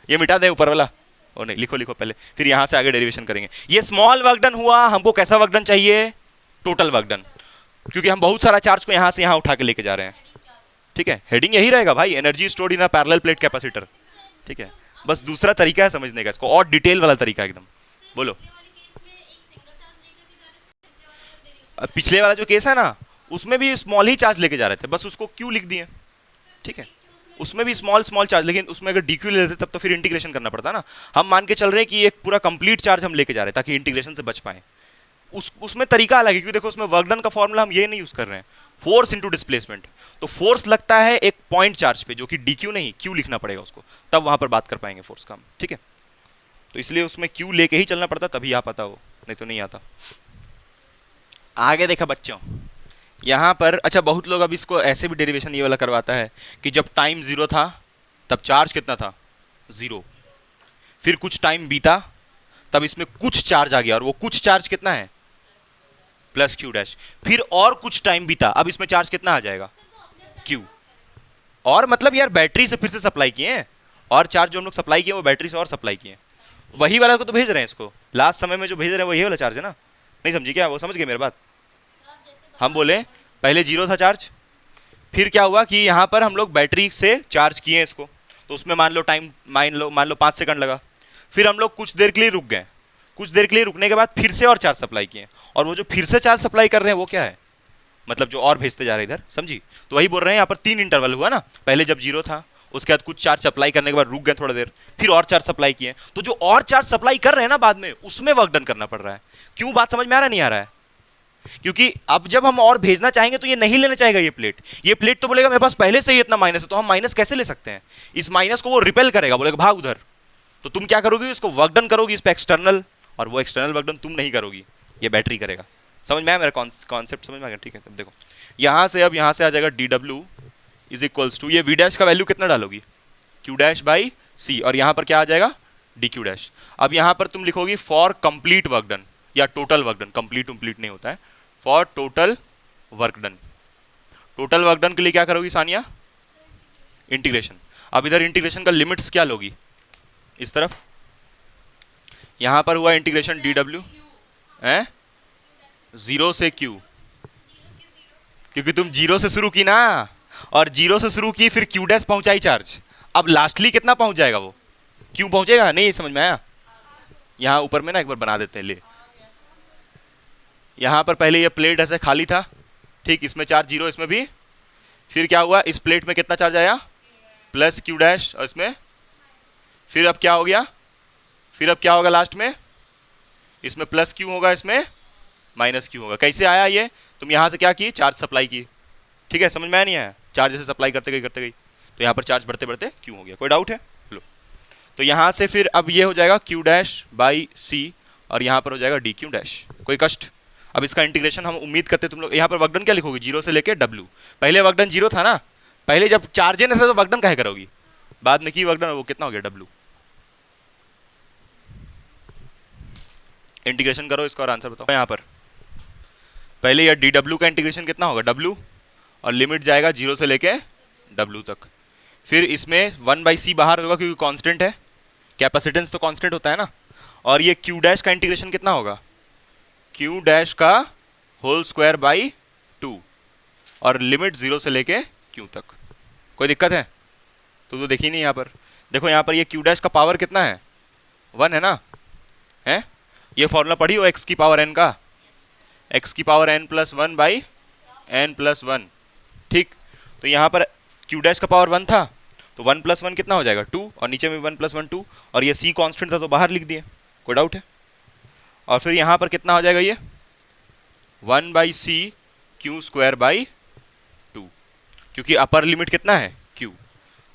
ये मिटा दे ऊपर वाला, और नहीं लिखो पहले, फिर यहां से आगे डेरिवेशन करेंगे। ये स्मॉल वर्क डन हुआ, हमको कैसा वर्क डन चाहिए? टोटल वर्क डन, क्योंकि हम बहुत सारा चार्ज को यहां से यहां उठा के लेके जा रहे हैं, ठीक है। हेडिंग यही रहेगा भाई, energy stored in a parallel plate capacitor, ठीक है। बस दूसरा तरीका है समझने का इसको, और डिटेल वाला तरीका एकदम। बोलो, पिछले वाला जो केस है ना, उसमें भी स्मॉल ही चार्ज लेके जा रहे थे, बस उसको क्यू लिख दिए, ठीक है। उसमें भी स्मॉल चार्ज, लेकिन उसमें अगर डीक्यू ले लेते तब तो फिर इंटीग्रेशन करना पड़ता ना। हम मान के चल रहे हैं कि एक पूरा कंप्लीट चार्ज हम लेके जा रहे हैं ताकि इंटीग्रेशन से बच पाए। उसमें तरीका अलग है, क्योंकि देखो उसमें वर्क डन का फॉर्मूला हम ये नहीं यूज कर रहे हैं, फोर्स इंटू डिस्प्लेसमेंट। तो फोर्स लगता है एक पॉइंट चार्ज पे, जो कि डी क्यू नहीं क्यू लिखना पड़ेगा उसको, तब वहां पर बात कर पाएंगे फोर्स का, ठीक है। तो इसलिए उसमें क्यू लेके ही चलना पड़ता, तभी आ पाता वो, नहीं तो नहीं आता। आगे देखा बच्चों, यहां पर अच्छा बहुत लोग अब इसको ऐसे भी डेरिवेशन ये वाला करवाता है कि जब टाइम जीरो था तब चार्ज कितना था? जीरो। फिर कुछ टाइम बीता तब इसमें कुछ चार्ज आ गया, और वो कुछ चार्ज कितना है? Plus Q dash. फिर और कुछ टाइम बीता, अब इसमें चार्ज कितना आ जाएगा? क्यू। और मतलब यार बैटरी से फिर से सप्लाई किए हैं, और चार्ज जो हम लोग सप्लाई किए वो बैटरी से और सप्लाई किए, वही वाला को तो भेज रहे हैं इसको। लास्ट समय में जो भेज रहे हैं वो यही वाला चार्ज है ना, नहीं समझी क्या? वो समझ गए मेरी बात? हम बोले पहले जीरो था चार्ज, फिर क्या हुआ कि यहाँ पर हम लोग बैटरी से चार्ज किए इसको, तो उसमें मान लो टाइम मान लो 5 सेकंड लगा। फिर हम लोग कुछ देर के लिए रुक गए, कुछ देर के लिए रुकने के बाद फिर से और चार्ज सप्लाई किए, और वो जो फिर से चार्ज सप्लाई कर रहे हैं वो क्या है? मतलब जो और भेजते जा रहे हैं इधर, समझी? तो वही बोल रहे हैं, यहाँ पर 3 इंटरवल हुआ ना, पहले जब जीरो था, उसके बाद कुछ चार्ज सप्लाई करने के बाद रुक गए थोड़ा देर, फिर और चार्ज सप्लाई किए। तो जो और चार्ज सप्लाई कर रहे हैं ना बाद में, उसमें वर्क डन करना पड़ रहा है। क्यों? बात समझ में आ रहा नहीं आ रहा है? क्योंकि अब जब हम और भेजना चाहेंगे तो ये नहीं लेना चाहेगा, ये प्लेट तो बोलेगा मेरे पास पहले से ही इतना माइनस है, तो हम माइनस कैसे ले सकते हैं? इस माइनस को वो रिपेल करेगा, बोलेगा भाग उधर। तो तुम क्या करोगी? इसको वर्क डन करोगी इस पे एक्सटर्नल, और वो एक्सटर्नल वर्क डन तुम नहीं करोगी, ये बैटरी करेगा। समझ में आया मेरा कॉन्सेप्ट? समझ में आ गया? ठीक है। तब देखो यहाँ से, अब यहाँ से आ जाएगा D W is equals to, ये वी डैश का वैल्यू कितना डालोगी? क्यू डैश बाई सी, और यहाँ पर क्या आ जाएगा? D Q dash. अब यहाँ पर तुम लिखोगी फॉर कंप्लीट वर्क डन या टोटल वर्क डन, कंप्लीट नहीं होता है, for total work done. Total work done के लिए क्या करोगी सानिया? इंटीग्रेशन। अब इधर इंटीग्रेशन का लिमिट्स क्या लोगी? इस तरफ यहां पर हुआ इंटीग्रेशन डी डब्ल्यू है 0 से क्यू, क्योंकि तुम 0 से शुरू की ना, और 0 से शुरू की, फिर क्यू डैश पहुंचाई चार्ज, अब लास्टली कितना पहुंच जाएगा? वो क्यू पहुंचेगा नहीं, समझ में आया? यहाँ ऊपर में ना एक बार बना देते हैं, ले यहाँ पर पहले ये प्लेट ऐसे खाली था, ठीक, इसमें चार्ज जीरो, इसमें भी, फिर क्या हुआ, इस प्लेट में कितना चार्ज आया, प्लस क्यू डैश, और इसमें फिर अब क्या हो गया, फिर अब क्या होगा लास्ट में, इसमें प्लस क्यू होगा, इसमें माइनस क्यू होगा। कैसे आया ये, तुम यहाँ से क्या की, चार्ज सप्लाई की, ठीक है, समझ में आया नहीं आया, चार्ज ऐसे सप्लाई करते गई, तो यहाँ पर चार्ज बढ़ते बढ़ते क्यू हो गया। कोई डाउट है, लो, तो यहाँ से फिर अब ये हो जाएगा क्यू डैश बाई सी, और यहाँ पर हो जाएगा डी क्यू डैश। कोई कष्ट, अब इसका इंटीग्रेशन हम उम्मीद करते तुम लोग यहाँ पर वर्कडन क्या लिखोगे, जीरो से लेके डब्ल्यू, पहले वर्कडन जीरो था ना, पहले जब चार्ज है तो वर्कडन काहे करोगी, बाद में की वर्कडन, वो कितना हो गया डब्ल्यू, इंटीग्रेशन करो इसका और आंसर बताओ। यहाँ पर पहले यह डी डब्ल्यू का इंटीग्रेशन कितना होगा, डब्ल्यू, और लिमिट जाएगा जीरो से लेके डब्ल्यू तक, फिर इसमें वन बाई सी बाहर होगा क्योंकि कांस्टेंट है, कैपेसिटेंस तो कांस्टेंट होता है ना, और ये क्यू डैश का इंटीग्रेशन कितना होगा, क्यू डैश का होल स्क्वायर बाई 2, और लिमिट जीरो से लेके क्यू तक। कोई दिक्कत है, तो देखी नहीं यहाँ पर, देखो यहाँ पर ये क्यू डैश का पावर कितना है, 1 है ना, है, ये फॉर्मूला पढ़ी हो एक्स की पावर एन का, एक्स की power N plus one by N plus one, ठीक, तो यहाँ पर क्यू डैश का पावर 1 था, तो 1 + 1 कितना हो जाएगा 2, और नीचे में 1 + 1 2, और ये सी कांस्टेंट था तो बाहर लिख दिए। कोई डाउट है, और फिर यहाँ पर कितना हो जाएगा ये 1/c क्यू स्क्वायर बाई 2, क्योंकि अपर लिमिट कितना है q,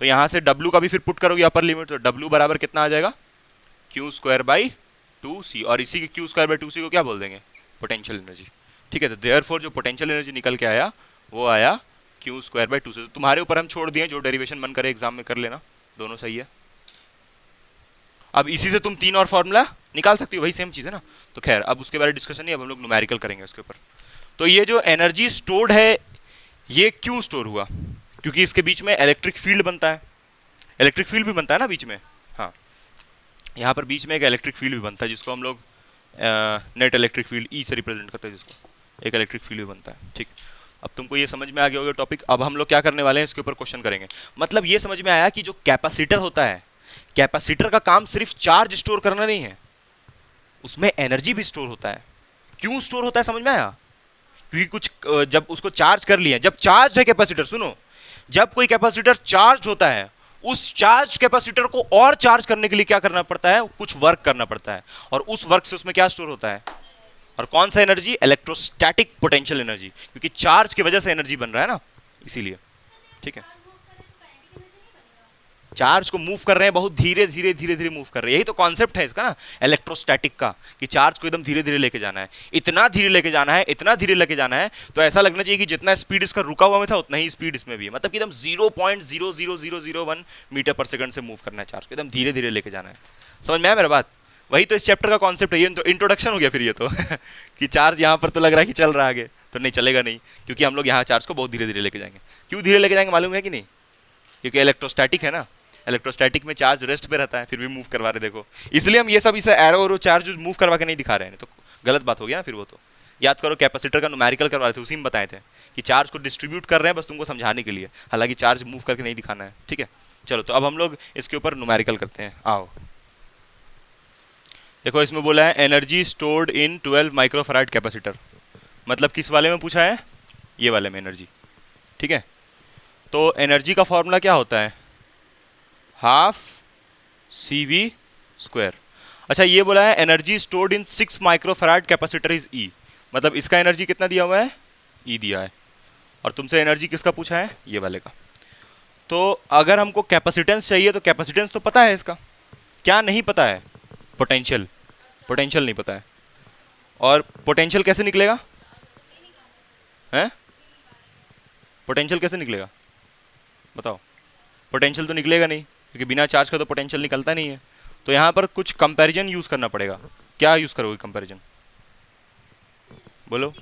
तो यहाँ से w का भी फिर पुट करोगे अपर लिमिट, तो w बराबर कितना आ जाएगा क्यू स्क्वायर बाई 2c, और इसी के क्यू स्क्वायर बाई 2c को क्या बोल देंगे, पोटेंशियल एनर्जी, ठीक है। तो देयरफॉर जो पोटेंशियल एनर्जी निकल के आया वो आया क्यू स्क्वायर बाई 2c। तो तुम्हारे ऊपर हम छोड़ दिए, जो डेरिवेशन मन करे एग्जाम में कर लेना, दोनों सही है। अब इसी से तुम 3 और फॉर्मूला निकाल सकती हो, वही सेम चीज़ है ना, तो खैर अब उसके बारे में डिस्कशन नहीं, अब हम लोग न्यूमेरिकल करेंगे उसके ऊपर। तो ये जो एनर्जी स्टोर्ड है ये क्यों स्टोर हुआ, क्योंकि इसके बीच में इलेक्ट्रिक फील्ड बनता है, इलेक्ट्रिक फील्ड भी बनता है ना बीच में, हाँ, यहाँ पर बीच में एक इलेक्ट्रिक फील्ड भी बनता है जिसको हम लोग नेट इलेक्ट्रिक फील्ड ई से रिप्रेजेंट करते हैं, जिसको एक इलेक्ट्रिक फील्ड भी बनता है, ठीक। अब तुमको ये समझ में आ गया होगा टॉपिक। अब हम लोग क्या करने वाले हैं, इसके ऊपर क्वेश्चन करेंगे। मतलब ये समझ में आया कि जो कैपेसिटर होता है, कैपेसिटर का काम सिर्फ चार्ज स्टोर करना नहीं है, उसमें एनर्जी भी स्टोर होता है। क्यों स्टोर होता है समझ में आया, क्योंकि कुछ जब उसको चार्ज कर लिया, जब चार्ज है कैपेसिटर, सुनो, जब कोई कैपेसिटर चार्ज होता है उस चार्ज कैपेसिटर को और चार्ज करने के लिए क्या करना पड़ता है, कुछ वर्क करना पड़ता है, और उस वर्क से उसमें क्या स्टोर होता है, और कौन सा एनर्जी, इलेक्ट्रोस्टैटिक पोटेंशियल एनर्जी, क्योंकि चार्ज की वजह से एनर्जी बन रहा है ना, इसीलिए, ठीक है। चार्ज को मूव कर रहे हैं, बहुत धीरे धीरे धीरे धीरे मूव कर रहे हैं, यही तो कॉन्सेप्ट है इसका ना इलेक्ट्रोस्टैटिक का, कि चार्ज को एकदम धीरे धीरे लेके जाना है, इतना धीरे लेके जाना है, इतना धीरे लेके जाना है, तो ऐसा लगना चाहिए कि जितना स्पीड इसका रुका हुआ में था उतना ही स्पीड इसमें भी है, मतलब कि एकदम 0.00001 मीटर पर सेकंड से मूव करना है चार्ज को, एकदम धीरे धीरे लेके जाना है। समझ में आया मेरा बात, वही तो इस चैप्टर का कॉन्सेप्ट है, ये तो इंट्रोडक्शन हो गया फिर ये तो कि चार्ज यहाँ पर तो लग रहा है कि चल रहा है आगे, तो नहीं चलेगा नहीं, क्योंकि हम लोग यहाँ चार्ज को बहुत धीरे धीरे लेके जाएंगे। क्यों धीरे लेके जाएंगे मालूम है कि नहीं, क्योंकि इलेक्ट्रोस्टैटिक है ना, इलेक्ट्रोस्टैटिक में चार्ज रेस्ट पे रहता है, फिर भी मूव करवा रहे, देखो इसलिए हम ये सब इसे एरो और चार्ज मूव करवा के नहीं दिखा रहे हैं, तो गलत बात हो गया फिर वो तो। याद करो कैपेसिटर का न्यूमेरिकल करवा रहे थे, उसी में बताए थे कि चार्ज को डिस्ट्रीब्यूट कर रहे हैं बस तुमको समझाने के लिए, हालांकि चार्ज मूव करके नहीं दिखाना है, ठीक है। चलो तो अब हम लोग इसके ऊपर न्यूमेरिकल करते हैं, आओ। देखो इसमें बोला है energy stored in 12 microfarad capacitor, मतलब किस वाले में पूछा है, ये वाले में एनर्जी, ठीक है। तो एनर्जी का फॉर्मूला क्या होता है, हाफ CV²। अच्छा ये बोला है energy stored in 6 microfarad capacitor is E, मतलब इसका एनर्जी कितना दिया हुआ है, E दिया है, और तुमसे एनर्जी किसका पूछा है, ये वाले का। तो अगर हमको कैपेसिटेंस चाहिए तो कैपेसिटेंस तो पता है इसका, क्या नहीं पता है, पोटेंशियल, पोटेंशियल नहीं पता है, और पोटेंशियल कैसे निकलेगा, हैं, पोटेंशियल कैसे निकलेगा बताओ, पोटेंशियल तो निकलेगा नहीं, क्योंकि बिना चार्ज का तो पोटेंशियल निकलता नहीं है। तो यहाँ पर कुछ कंपैरिजन यूज़ करना पड़ेगा, क्या यूज़ करोगे कंपैरिजन, बोलो।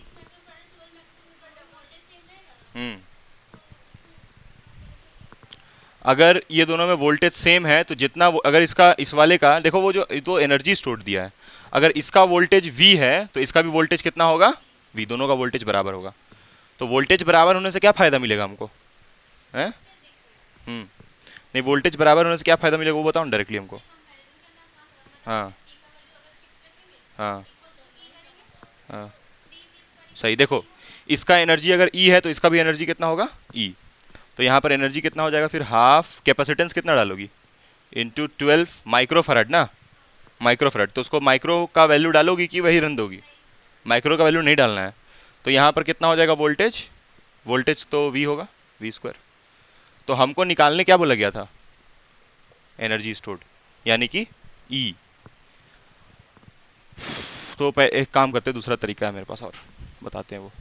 अगर ये दोनों में वोल्टेज सेम है तो जितना अगर इसका इस वाले का देखो, वो जो तो एनर्जी स्टोर दिया है, अगर इसका वोल्टेज V है तो इसका भी वोल्टेज कितना होगा V, दोनों का वोल्टेज बराबर होगा। तो वोल्टेज बराबर होने से क्या फ़ायदा मिलेगा हमको, हैं, नहीं वोल्टेज बराबर होने से क्या फ़ायदा मिलेगा वो बताओ डायरेक्टली हमको। हाँ हाँ हाँ सही। देखो इसका एनर्जी अगर ई है तो इसका भी एनर्जी कितना होगा ई। तो यहाँ पर एनर्जी कितना हो जाएगा फिर, हाफ कैपेसिटेंस कितना डालोगी इंटू 12 माइक्रोफराड ना, माइक्रोफराड। तो उसको माइक्रो का वैल्यू डालोगी कि वही रन दोगी, माइक्रो का वैल्यू नहीं डालना है। तो यहाँ पर कितना हो जाएगा वोल्टेज, वोल्टेज तो वी होगा, वी स्क्वायर। तो हमको निकालने क्या बोला गया था, एनर्जी स्टोर्ड यानी कि ई। तो एक काम करते हैं, दूसरा तरीका है मेरे पास और बताते हैं वो।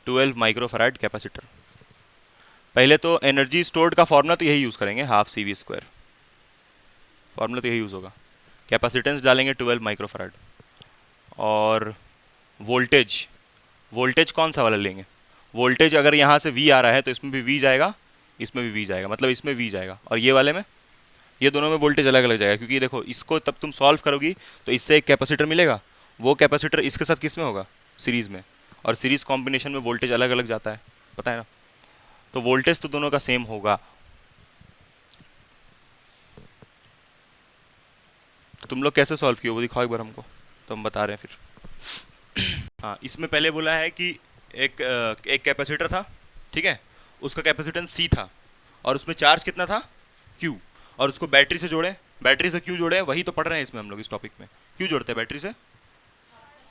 12 माइक्रोफराड कैपेसिटर। पहले तो एनर्जी स्टोर्ड का फॉर्मूला तो यही यूज़ करेंगे, half C V square, formula तो यही यूज़ होगा। कैपेसिटेंस डालेंगे 12 माइक्रोफराड, और वोल्टेज, वोल्टेज कौन सा वाला लेंगे, वोल्टेज अगर यहाँ से वी आ रहा है तो इसमें भी वी जाएगा, इसमें भी वी जाएगा, मतलब इसमें वी जाएगा, और ये वाले में, ये दोनों में वोल्टेज अलग अलग जाएगा। क्योंकि देखो इसको तब तुम सॉल्व करोगी तो इससे एक कैपेसिटर मिलेगा, वो कैपेसिटर इसके साथ किस में होगा, सीरीज़ में, और सीरीज़ कॉम्बिनेशन में वोल्टेज अलग अलग जाता है, पता है ना। तो वोल्टेज तो दोनों का सेम होगा। तो तुम लोग कैसे सॉल्व किए वो दिखाओ एक बार हमको, तो हम बता रहे हैं फिर। हाँ इसमें पहले बोला है कि एक कैपेसिटर था, ठीक है, उसका कैपेसिटेंस सी था, और उसमें चार्ज कितना था क्यू, और उसको बैटरी से जोड़े, बैटरी से क्यों जोड़े, वही तो पढ़ रहे हैं इसमें हम लोग, इस टॉपिक में क्यों जोड़ते हैं बैटरी से,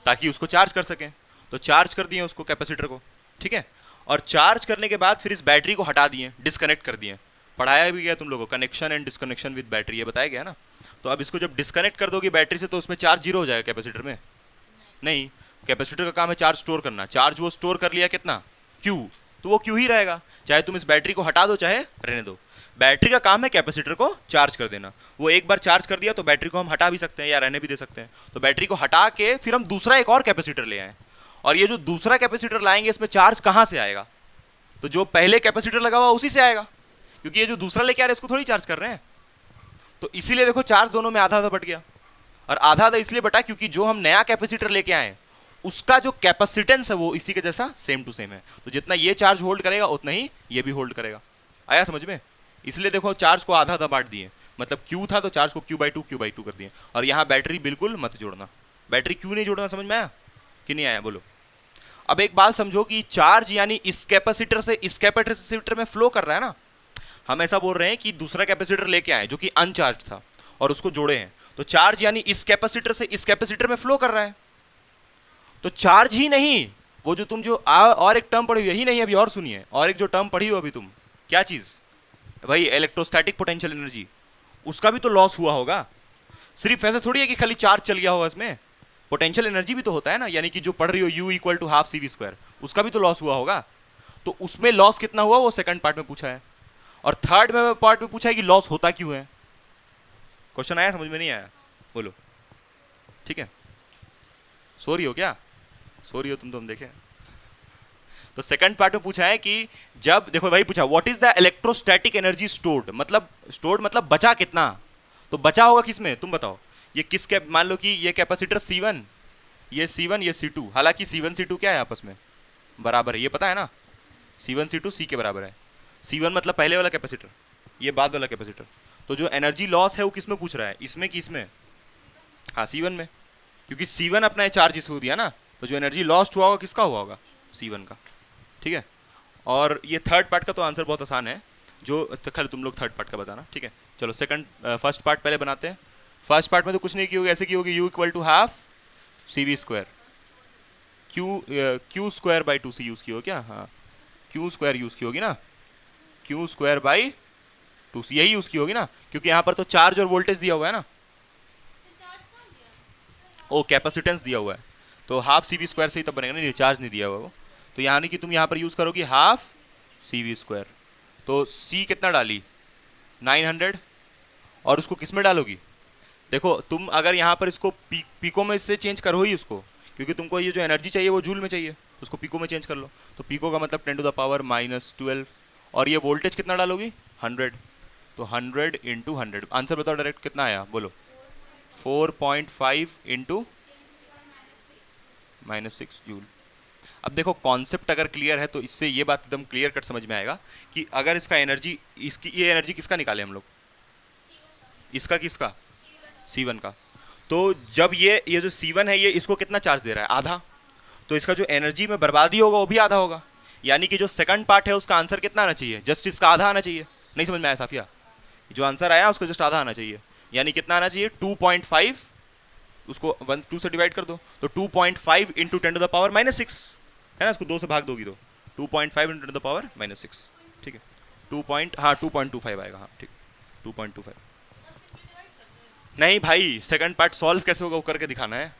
ताकि उसको चार्ज कर सकें। तो चार्ज कर दिए उसको कैपेसिटर को, ठीक है, और चार्ज करने के बाद फिर इस बैटरी को हटा दिए, डिस्कनेक्ट कर दिए। पढ़ाया भी गया तुम लोगों को, connection and disconnection with battery, ये बताया गया ना। तो अब इसको जब डिस्कनेक्ट कर दोगे बैटरी से तो उसमें चार्ज जीरो हो जाएगा कैपेसिटर में, नहीं, कैपेसिटर का काम है चार्ज स्टोर करना, चार्ज वो स्टोर कर लिया कितना क्यू, तो वो क्यू ही रहेगा, चाहे तुम इस बैटरी को हटा दो चाहे रहने दो। बैटरी का काम है कैपेसिटर को चार्ज कर देना, वो एक बार चार्ज कर दिया तो बैटरी को हम हटा भी सकते हैं या रहने भी दे सकते हैं। तो बैटरी को हटा के फिर हम दूसरा एक और कैपेसिटर ले आए, और ये जो दूसरा कैपेसिटर लाएंगे इसमें चार्ज कहाँ से आएगा, तो जो पहले कैपेसिटर लगा हुआ उसी से आएगा, क्योंकि ये जो दूसरा लेके आ रहे हैं इसको थोड़ी चार्ज कर रहे हैं। तो इसीलिए देखो चार्ज दोनों में आधा आधा बट गया, और आधा आधा इसलिए बटा क्योंकि जो हम नया कैपेसिटर लेके आए उसका जो कैपेसिटेंस है वो इसी के जैसा सेम टू सेम है। तो जितना ये चार्ज होल्ड करेगा उतना ही ये भी होल्ड करेगा। आया समझ में? इसलिए देखो चार्ज को आधा आधा बांट दिए, मतलब क्यू था तो चार्ज को क्यू बाई टू कर दिए। और यहाँ बैटरी बिल्कुल मत जोड़ना, बैटरी क्यू नहीं जोड़ना, समझ में आया कि नहीं आया बोलो। अब एक बात समझो कि चार्ज यानी इस कैपेसिटर से इस कैपेसिटर में फ्लो कर रहा है ना, हम ऐसा बोल रहे हैं कि दूसरा कैपेसिटर लेके आए जो कि अनचार्ज था और उसको जोड़े हैं, तो चार्ज यानी इस कैपेसिटर से इस कैपेसिटर में फ्लो कर रहा है। तो चार्ज ही नहीं, वो जो तुम जो और एक टर्म पढ़ी हुई, यही नहीं अभी और सुनिए, और एक जो टर्म पढ़ी हो अभी तुम, क्या चीज, भाई इलेक्ट्रोस्टैटिक पोटेंशियल एनर्जी, उसका भी तो लॉस हुआ होगा। सिर्फ ऐसा थोड़ी है कि खाली चार्ज चल गया होगा, इसमें पोटेंशियल एनर्जी भी तो होता है ना, यानी कि जो पढ़ रही हो U equal to half C V square, उसका भी तो लॉस हुआ होगा। तो उसमें लॉस कितना हुआ वो सेकंड पार्ट में पूछा है, और थर्ड में पार्ट में पूछा है कि लॉस होता क्यों है। क्वेश्चन आया, समझ में नहीं आया बोलो, ठीक है। सो रही हो क्या, सो रही हो तुम तो हम देखें। तो सेकंड पार्ट में पूछा है कि जब देखो भाई पूछा what is the electrostatic energy stored, मतलब स्टोर्ड मतलब बचा कितना, तो बचा होगा किसमें तुम बताओ। ये किस कैप, मान लो कि ये कैपेसिटर C1, ये C1 ये C2, हालांकि C1 C2 क्या है आपस में बराबर है, ये पता है ना, C1 C2 C के बराबर है। C1 मतलब पहले वाला कैपेसिटर, ये बाद वाला कैपेसिटर। तो जो एनर्जी लॉस है वो किसमें पूछ रहा है, इसमें कि इसमें, हाँ C1 में, क्योंकि C1 अपना चार्ज इसको दिया ना, तो जो एनर्जी लॉस्ट हुआ होगा किसका हुआ होगा, C1 का, ठीक है। और ये थर्ड पार्ट का तो आंसर बहुत आसान है, जो तो खाली तुम लोग थर्ड पार्ट का बताना, ठीक है। चलो सेकंड फर्स्ट पार्ट पहले बनाते हैं। फर्स्ट पार्ट में तो कुछ नहीं की होगी, ऐसे की होगी U equal to half C V square, Q square by 2C use की हो क्या, हाँ क्यू स्क्वायर यूज़ की होगी ना, क्यू स्क्वायर बाई 2C यही यूज़ की होगी ना, क्योंकि यहाँ पर तो चार्ज और वोल्टेज दिया हुआ है ना, ओ कैपेसिटेंस दिया हुआ है, तो हाफ सी वी स्क्वायर से ही तब बनेगा ना, चार्ज नहीं दिया हुआ वो। तो यानी कि तुम यहाँ पर यूज़ करोगी हाफ सी वी स्क्वायर, तो C कितना डाली 900, और उसको किस में डालोगी, देखो तुम अगर यहाँ पर इसको पीको में से चेंज करो ही उसको, क्योंकि तुमको ये जो एनर्जी चाहिए वो जूल में चाहिए, उसको पीको में चेंज कर लो। तो पीको का मतलब 10 टू द पावर -12, और ये वोल्टेज कितना डालोगी 100, तो 100 इंटू 100, आंसर बताओ डायरेक्ट कितना आया बोलो, 4.5 इंटू -6 जूल। अब देखो कॉन्सेप्ट अगर क्लियर है तो इससे ये बात एकदम क्लियर कट समझ में आएगा कि अगर इसका एनर्जी, इसकी ये एनर्जी किसका निकाले हम लोग, इसका किसका, C1 का। तो जब ये जो C1 है ये इसको कितना चार्ज दे रहा है, आधा, तो इसका जो एनर्जी में बर्बादी होगा वो भी आधा होगा। यानी कि जो सेकंड पार्ट है उसका आंसर कितना आना चाहिए, जस्ट इसका आधा आना चाहिए। नहीं समझ में आया साफिया, जो आंसर आया उसको जस्ट आधा आना चाहिए। यानी कितना आना चाहिए, 2.5, उसको 2 से डिवाइड कर दो, तो 2.5 इंटू 10⁻⁻6 है ना, इसको 2 से भाग दोगी तो 2.5 इंटू 10⁻⁻6, ठीक है, 2.25 आएगा, हाँ ठीक, 2.25। नहीं भाई, सेकंड पार्ट सॉल्व कैसे होगा वो करके दिखाना है।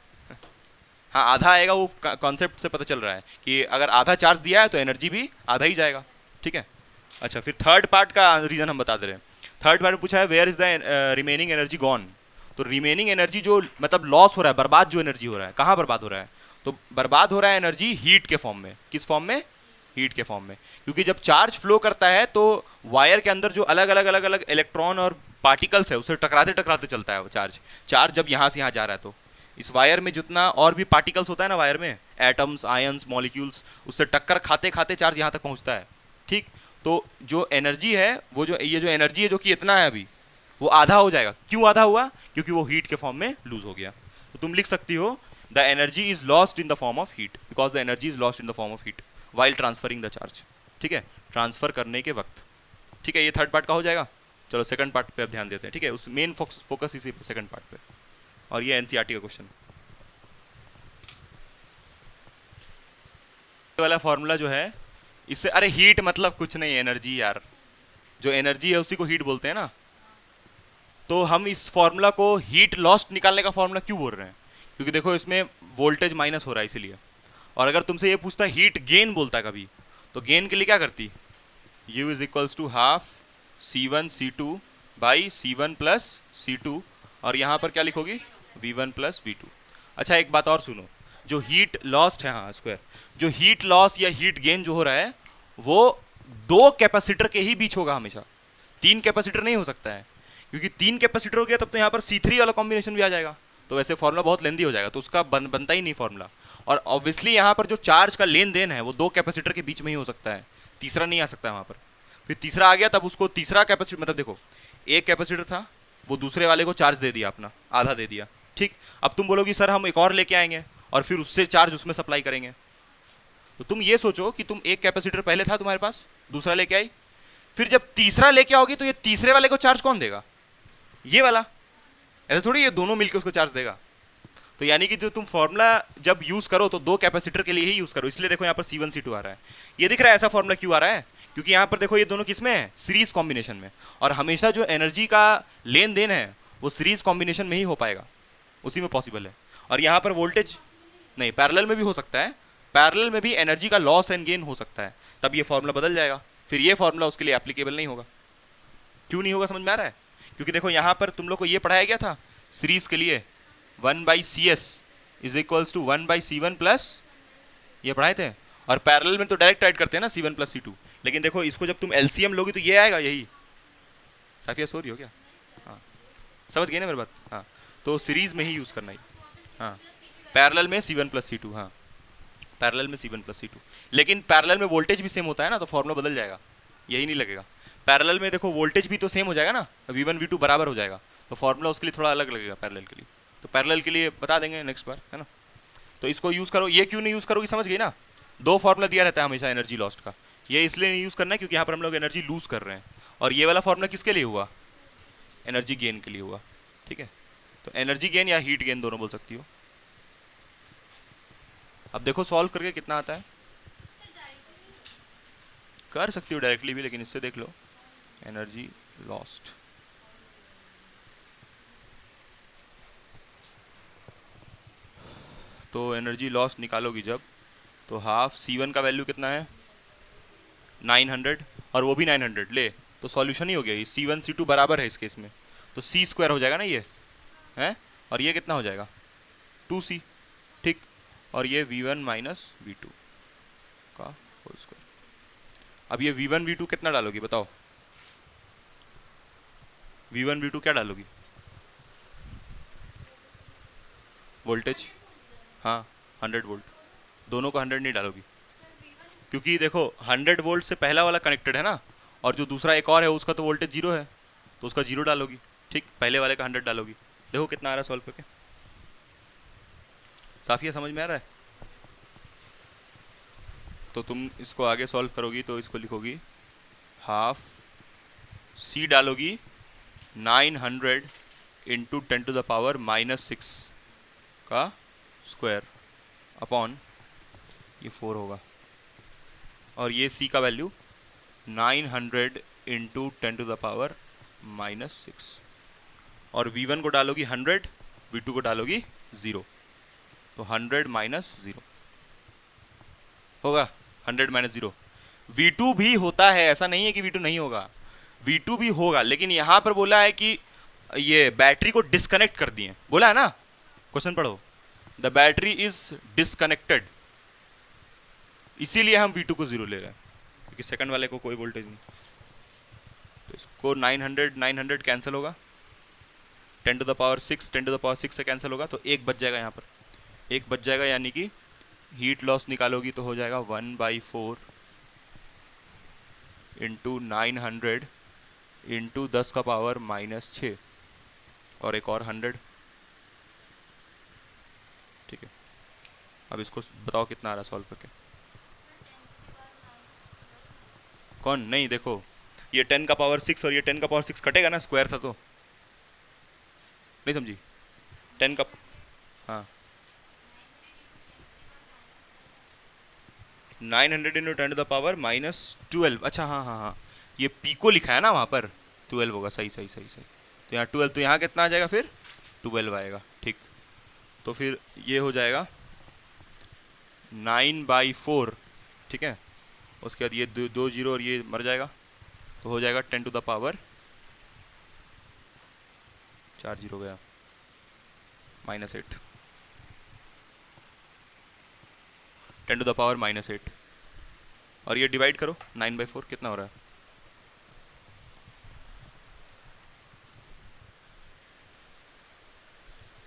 हाँ आधा आएगा, वो कॉन्सेप्ट से पता चल रहा है कि अगर आधा चार्ज दिया है तो एनर्जी भी आधा ही जाएगा, ठीक है। अच्छा फिर थर्ड पार्ट का रीजन हम बता दे रहे हैं। थर्ड पार्ट में पूछा है where is the remaining energy gone. तो रिमेनिंग एनर्जी जो मतलब लॉस हो रहा है, बर्बाद जो एनर्जी हो रहा है, कहाँ बर्बाद हो रहा है, तो बर्बाद हो रहा है एनर्जी हीट के फॉर्म में। किस फॉर्म में, हीट के फॉर्म में। क्योंकि जब चार्ज फ्लो करता है तो वायर के अंदर जो अलग अलग इलेक्ट्रॉन और पार्टिकल्स है उससे टकराते टकराते चलता है वो चार्ज जब यहाँ से यहाँ जा रहा है तो इस वायर में जितना और भी पार्टिकल्स होता है ना वायर में, एटम्स, आयंस, मॉलिक्यूल्स, उससे टक्कर खाते खाते चार्ज यहाँ तक पहुँचता है, ठीक। तो जो एनर्जी है वो जो ये जो एनर्जी है जो कि इतना है अभी, वो आधा हो जाएगा। क्यों आधा हुआ, क्योंकि वो हीट के फॉर्म में लूज हो गया। तो तुम लिख सकती हो the energy is lost in the form of heat, because the energy is lost in the form of heat while transferring the charge, ठीक है, ट्रांसफर करने के वक्त, ठीक है। ये थर्ड पार्ट का हो जाएगा। चलो सेकंड पार्ट पे अब ध्यान देते हैं, ठीक है, उस मेन फोकस इसी सेकंड पार्ट पे, और ये एनसीईआरटी का क्वेश्चन वाला फॉर्मूला जो है इससे, अरे हीट मतलब कुछ नहीं, एनर्जी यार, जो एनर्जी है उसी को हीट बोलते हैं ना। तो हम इस फॉर्मूला को हीट लॉस्ट निकालने का फॉर्मूला क्यों बोल रहे हैं, क्योंकि देखो इसमें वोल्टेज माइनस हो रहा है इसीलिए। और अगर तुमसे ये पूछता हीट गेन बोलता है कभी, तो गेन के लिए क्या करती, U is equals to half C1 C2 by C1 plus C2, और यहाँ पर क्या लिखोगी, V1 प्लस V2। अच्छा एक बात और सुनो, जो हीट लॉस्ट है, हाँ स्क्वायर, जो हीट लॉस या हीट गेन जो हो रहा है वो 2 कैपेसिटर के ही बीच होगा हमेशा, 3 कैपेसिटर नहीं हो सकता है, क्योंकि 3 कैपेसिटर हो गया तब तो यहाँ पर C3 वाला कॉम्बिनेशन भी आ जाएगा, तो वैसे फॉर्मूला बहुत लेंदी हो जाएगा, तो उसका बनता ही नहीं फॉर्मूला। और ऑब्वियसली यहाँ पर जो चार्ज का लेन देन है वो 2 कैपेसिटर के बीच में ही हो सकता है, तीसरा नहीं आ सकता है वहाँ पर। फिर तीसरा आ गया तब उसको तीसरा कैपेसिटर, मतलब देखो एक कैपेसिटर था वो दूसरे वाले को चार्ज दे दिया अपना, आधा दे दिया, ठीक। अब तुम बोलोगी सर हम एक और लेके आएंगे और फिर उससे चार्ज उसमें सप्लाई करेंगे। तो तुम ये सोचो कि तुम एक कैपेसिटर पहले था तुम्हारे पास, दूसरा लेके आई, फिर जब तीसरा लेके आओगी तो ये तीसरे वाले को चार्ज कौन देगा, ये वाला, ऐसा थोड़ी ये दोनों मिलकर उसको चार्ज देगा। तो यानी कि जो तुम फॉर्मूला जब यूज करो तो 2 कैपेसिटर के लिए ही यूज करो, इसलिए देखो यहाँ पर C1 C2 आ रहा है। ये दिख रहा है ऐसा फॉर्मूला क्यों आ रहा है, क्योंकि यहाँ पर देखो ये दोनों किसमें है, सीरीज कॉम्बिनेशन में, और हमेशा जो एनर्जी का लेन देन है वो सीरीज कॉम्बिनेशन में ही हो पाएगा, उसी में पॉसिबल है। और यहाँ पर वोल्टेज नहीं, पैरेलल में भी हो सकता है, पैरेलल में भी एनर्जी का लॉस एंड गेन हो सकता है, तब ये फॉर्मूला बदल जाएगा, फिर ये फॉर्मूला उसके लिए एप्लीकेबल नहीं होगा। क्यों नहीं होगा समझ में आ रहा है, क्योंकि देखो यहाँ पर तुम लोग को ये पढ़ाया गया था सीरीज के लिए 1/CS is equals to 1/C1 plus, ये पढ़ाए थे। और पैरेलल में तो डायरेक्ट ऐड करते हैं ना C1 प्लस C2, लेकिन देखो इसको जब तुम LCM लोगी तो ये आएगा, यही साफिया सो रही हो क्या, हाँ समझ गए ना मेरी बात, हाँ तो सीरीज में ही यूज़ करना ही, हाँ पैरेलल में C1 प्लस C2, हाँ पैरेलल में C1 प्लस C2, लेकिन पैरेलल में वोल्टेज भी सेम होता है ना, तो फॉर्मूला बदल जाएगा, यही नहीं लगेगा। पैरेलल में देखो वोल्टेज भी तो सेम हो जाएगा ना, V1 V2 बराबर हो जाएगा, तो फॉर्मूला उसके लिए थोड़ा अलग लगेगा पैरेलल के लिए, तो पैरेलल के लिए बता देंगे नेक्स्ट बार, है ना। तो इसको यूज़ करो, ये क्यों नहीं यूज़ करोगी समझ गई ना, 2 फॉर्मूला दिया रहता है हमेशा एनर्जी लॉस्ट का, ये इसलिए नहीं यूज़ करना है क्योंकि यहाँ पर हम लोग एनर्जी लूज़ कर रहे हैं, और ये वाला फॉर्मूला किसके लिए हुआ, एनर्जी गेन के लिए हुआ, ठीक है। तो एनर्जी गेन या हीट गेन दोनों बोल सकती हो। अब देखो सॉल्व करके कितना आता है, कर सकती हो डायरेक्टली भी, लेकिन इससे देख लो एनर्जी लॉस्ट, तो एनर्जी लॉस्ट निकालोगी जब, तो हाफ C1 का वैल्यू कितना है 900, और वो भी 900 ले, तो सॉल्यूशन ही हो गया, ये C1 C2 बराबर है इस केस में, तो C स्क्वायर हो जाएगा ना ये है, और ये कितना हो जाएगा 2C, ठीक, और ये V1 माइनस V2 का होल स्क्वायर। अब ये V1 V2 कितना डालोगी बताओ, V1 V2 क्या डालोगी, वोल्टेज, हाँ 100 वोल्ट, दोनों को 100 नहीं डालोगी, क्योंकि देखो 100 वोल्ट से पहला वाला कनेक्टेड है ना, और जो दूसरा एक और है उसका तो वोल्टेज 0 है, तो उसका 0 डालोगी, ठीक, पहले वाले का 100 डालोगी, देखो कितना आ रहा है सॉल्व करके। साफिया समझ में आ रहा है? तो तुम इसको आगे सॉल्व करोगी तो इसको लिखोगी हाफ सी डालोगी 900 इंटू 10⁻⁻6 का स्क्वायर अपॉन ये 4 होगा, और ये सी का वैल्यू 900 इंटू 10⁻⁻6, और V1 को डालोगी 100, V2 को डालोगी 0, तो 100 माइनस 0 होगा। 100 माइनस 0 V2 भी होता है, ऐसा नहीं है कि V2 नहीं होगा, V2 भी होगा, लेकिन यहां पर बोला है कि ये बैटरी को डिस्कनेक्ट कर दिए, बोला है ना, क्वेश्चन पढ़ो, द बैटरी इज डिस्कनेक्टेड, इसीलिए हम V2 को 0 ले रहे हैं, क्योंकि सेकंड वाले को कोई वोल्टेज नहीं। तो इसको 900 कैंसिल होगा, 10⁻6 से कैंसिल होगा, तो एक बच जाएगा, यहाँ पर एक बच जाएगा, यानी कि हीट लॉस निकालोगी तो हो जाएगा 1/4 इंटू 900 इंटू 10⁻⁻6 और एक और 100। ठीक है, अब इसको बताओ कितना आ रहा सॉल्व करके। कौन नहीं, देखो ये 10⁻6 और ये 10⁻6 कटेगा ना, स्क्वायर था तो, नहीं समझी? 10 का, हाँ 900 इंटू 10⁻⁻12, अच्छा हाँ हाँ हाँ, ये पीको लिखा है ना वहाँ पर, 12 होगा, सही सही सही सही, तो यहाँ 12, तो यहाँ कितना आ जाएगा फिर 12 आएगा। ठीक, तो फिर ये हो जाएगा 9/4, ठीक है, उसके बाद ये दो जीरो और ये मर जाएगा, तो हो जाएगा 10⁻, 4 जीरो गया, -8, 10⁻⁻8, और ये डिवाइड करो 9/4 कितना हो रहा है,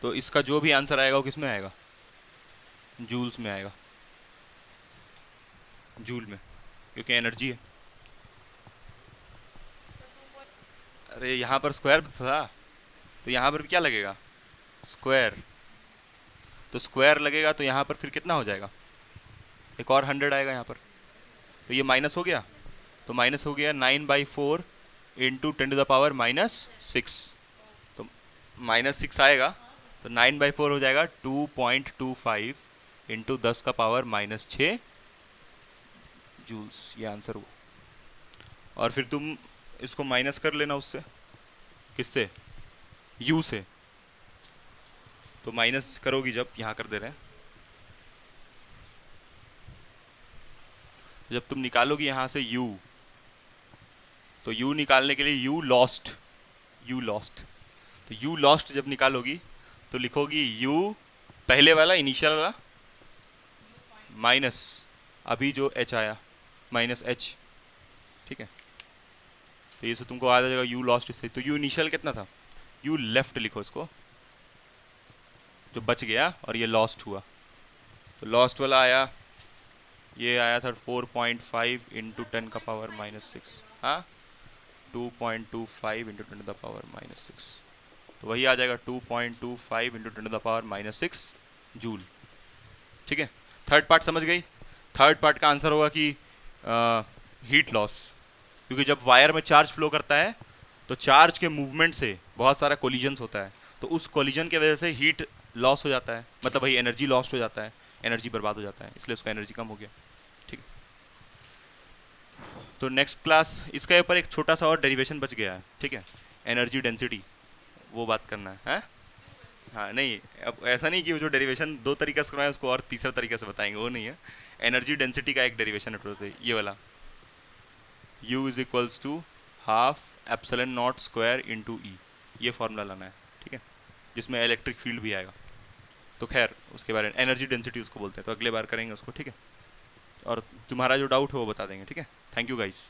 तो इसका जो भी आंसर आएगा वो किस में आएगा, जूल्स में आएगा, जूल में, क्योंकि एनर्जी है। अरे यहाँ पर स्क्वायर था, तो यहाँ पर क्या लगेगा, स्क्वायर, तो स्क्वायर लगेगा, तो यहाँ पर फिर कितना हो जाएगा, एक और 100 आएगा यहाँ पर, तो ये माइनस हो गया, तो माइनस हो गया 9/4 इंटू 10⁻⁻6, तो -6 आएगा, तो 9/4 हो जाएगा 2.25 इंटू 10⁻⁻6 जूल्स, ये आंसर हुआ। और फिर तुम इसको माइनस कर लेना उससे, किससे, U से, तो माइनस करोगी जब, यहाँ कर दे रहे हैं, जब तुम निकालोगी यहाँ से U, तो U निकालने के लिए U लॉस्ट, तो U लॉस्ट जब निकालोगी तो लिखोगी U पहले वाला इनिशियल वाला माइनस अभी जो H आया -H, ठीक है, तो ये से तुमको आ जाएगा U लॉस्ट इससे, तो U इनिशियल कितना था, U लेफ्ट लिखो इसको, जो बच गया, और ये लॉस्ट हुआ, तो लॉस्ट वाला आया, ये आया था 4.5 इंटू 10⁻⁻6, हाँ 2.25 इंटू 10⁻⁻6, तो वही आ जाएगा 2.25 इंटू 10⁻⁻6 जूल। ठीक है, थर्ड पार्ट समझ गई। थर्ड पार्ट का आंसर होगा कि हीट लॉस, क्योंकि जब वायर में चार्ज फ्लो करता है तो चार्ज के मूवमेंट से बहुत सारा कोलिजन्स होता है, तो उस कोलिजन की वजह से हीट लॉस हो जाता है, मतलब वही एनर्जी लॉस्ट हो जाता है, एनर्जी बर्बाद हो जाता है, इसलिए उसका एनर्जी कम हो गया। ठीक है, तो नेक्स्ट क्लास इसके ऊपर एक छोटा सा और डेरिवेशन बच गया है, ठीक है, एनर्जी डेंसिटी, वो बात करना है। हाँ नहीं, अब ऐसा नहीं कि वो जो डेरिवेशन दो तरीके से करवाएं उसको और तीसरा तरीके से बताएंगे, वो नहीं है। एनर्जी डेंसिटी का एक डेरिवेशन है, ये वाला, U is equals to half epsilon not square into E, ये फॉर्मूला लाना है, ठीक है, जिसमें इलेक्ट्रिक फील्ड भी आएगा। तो खैर उसके बारे में एनर्जी डेंसिटी उसको बोलते हैं, तो अगले बार करेंगे उसको, ठीक है, और तुम्हारा जो डाउट हो वो बता देंगे, ठीक है। Thank you guys.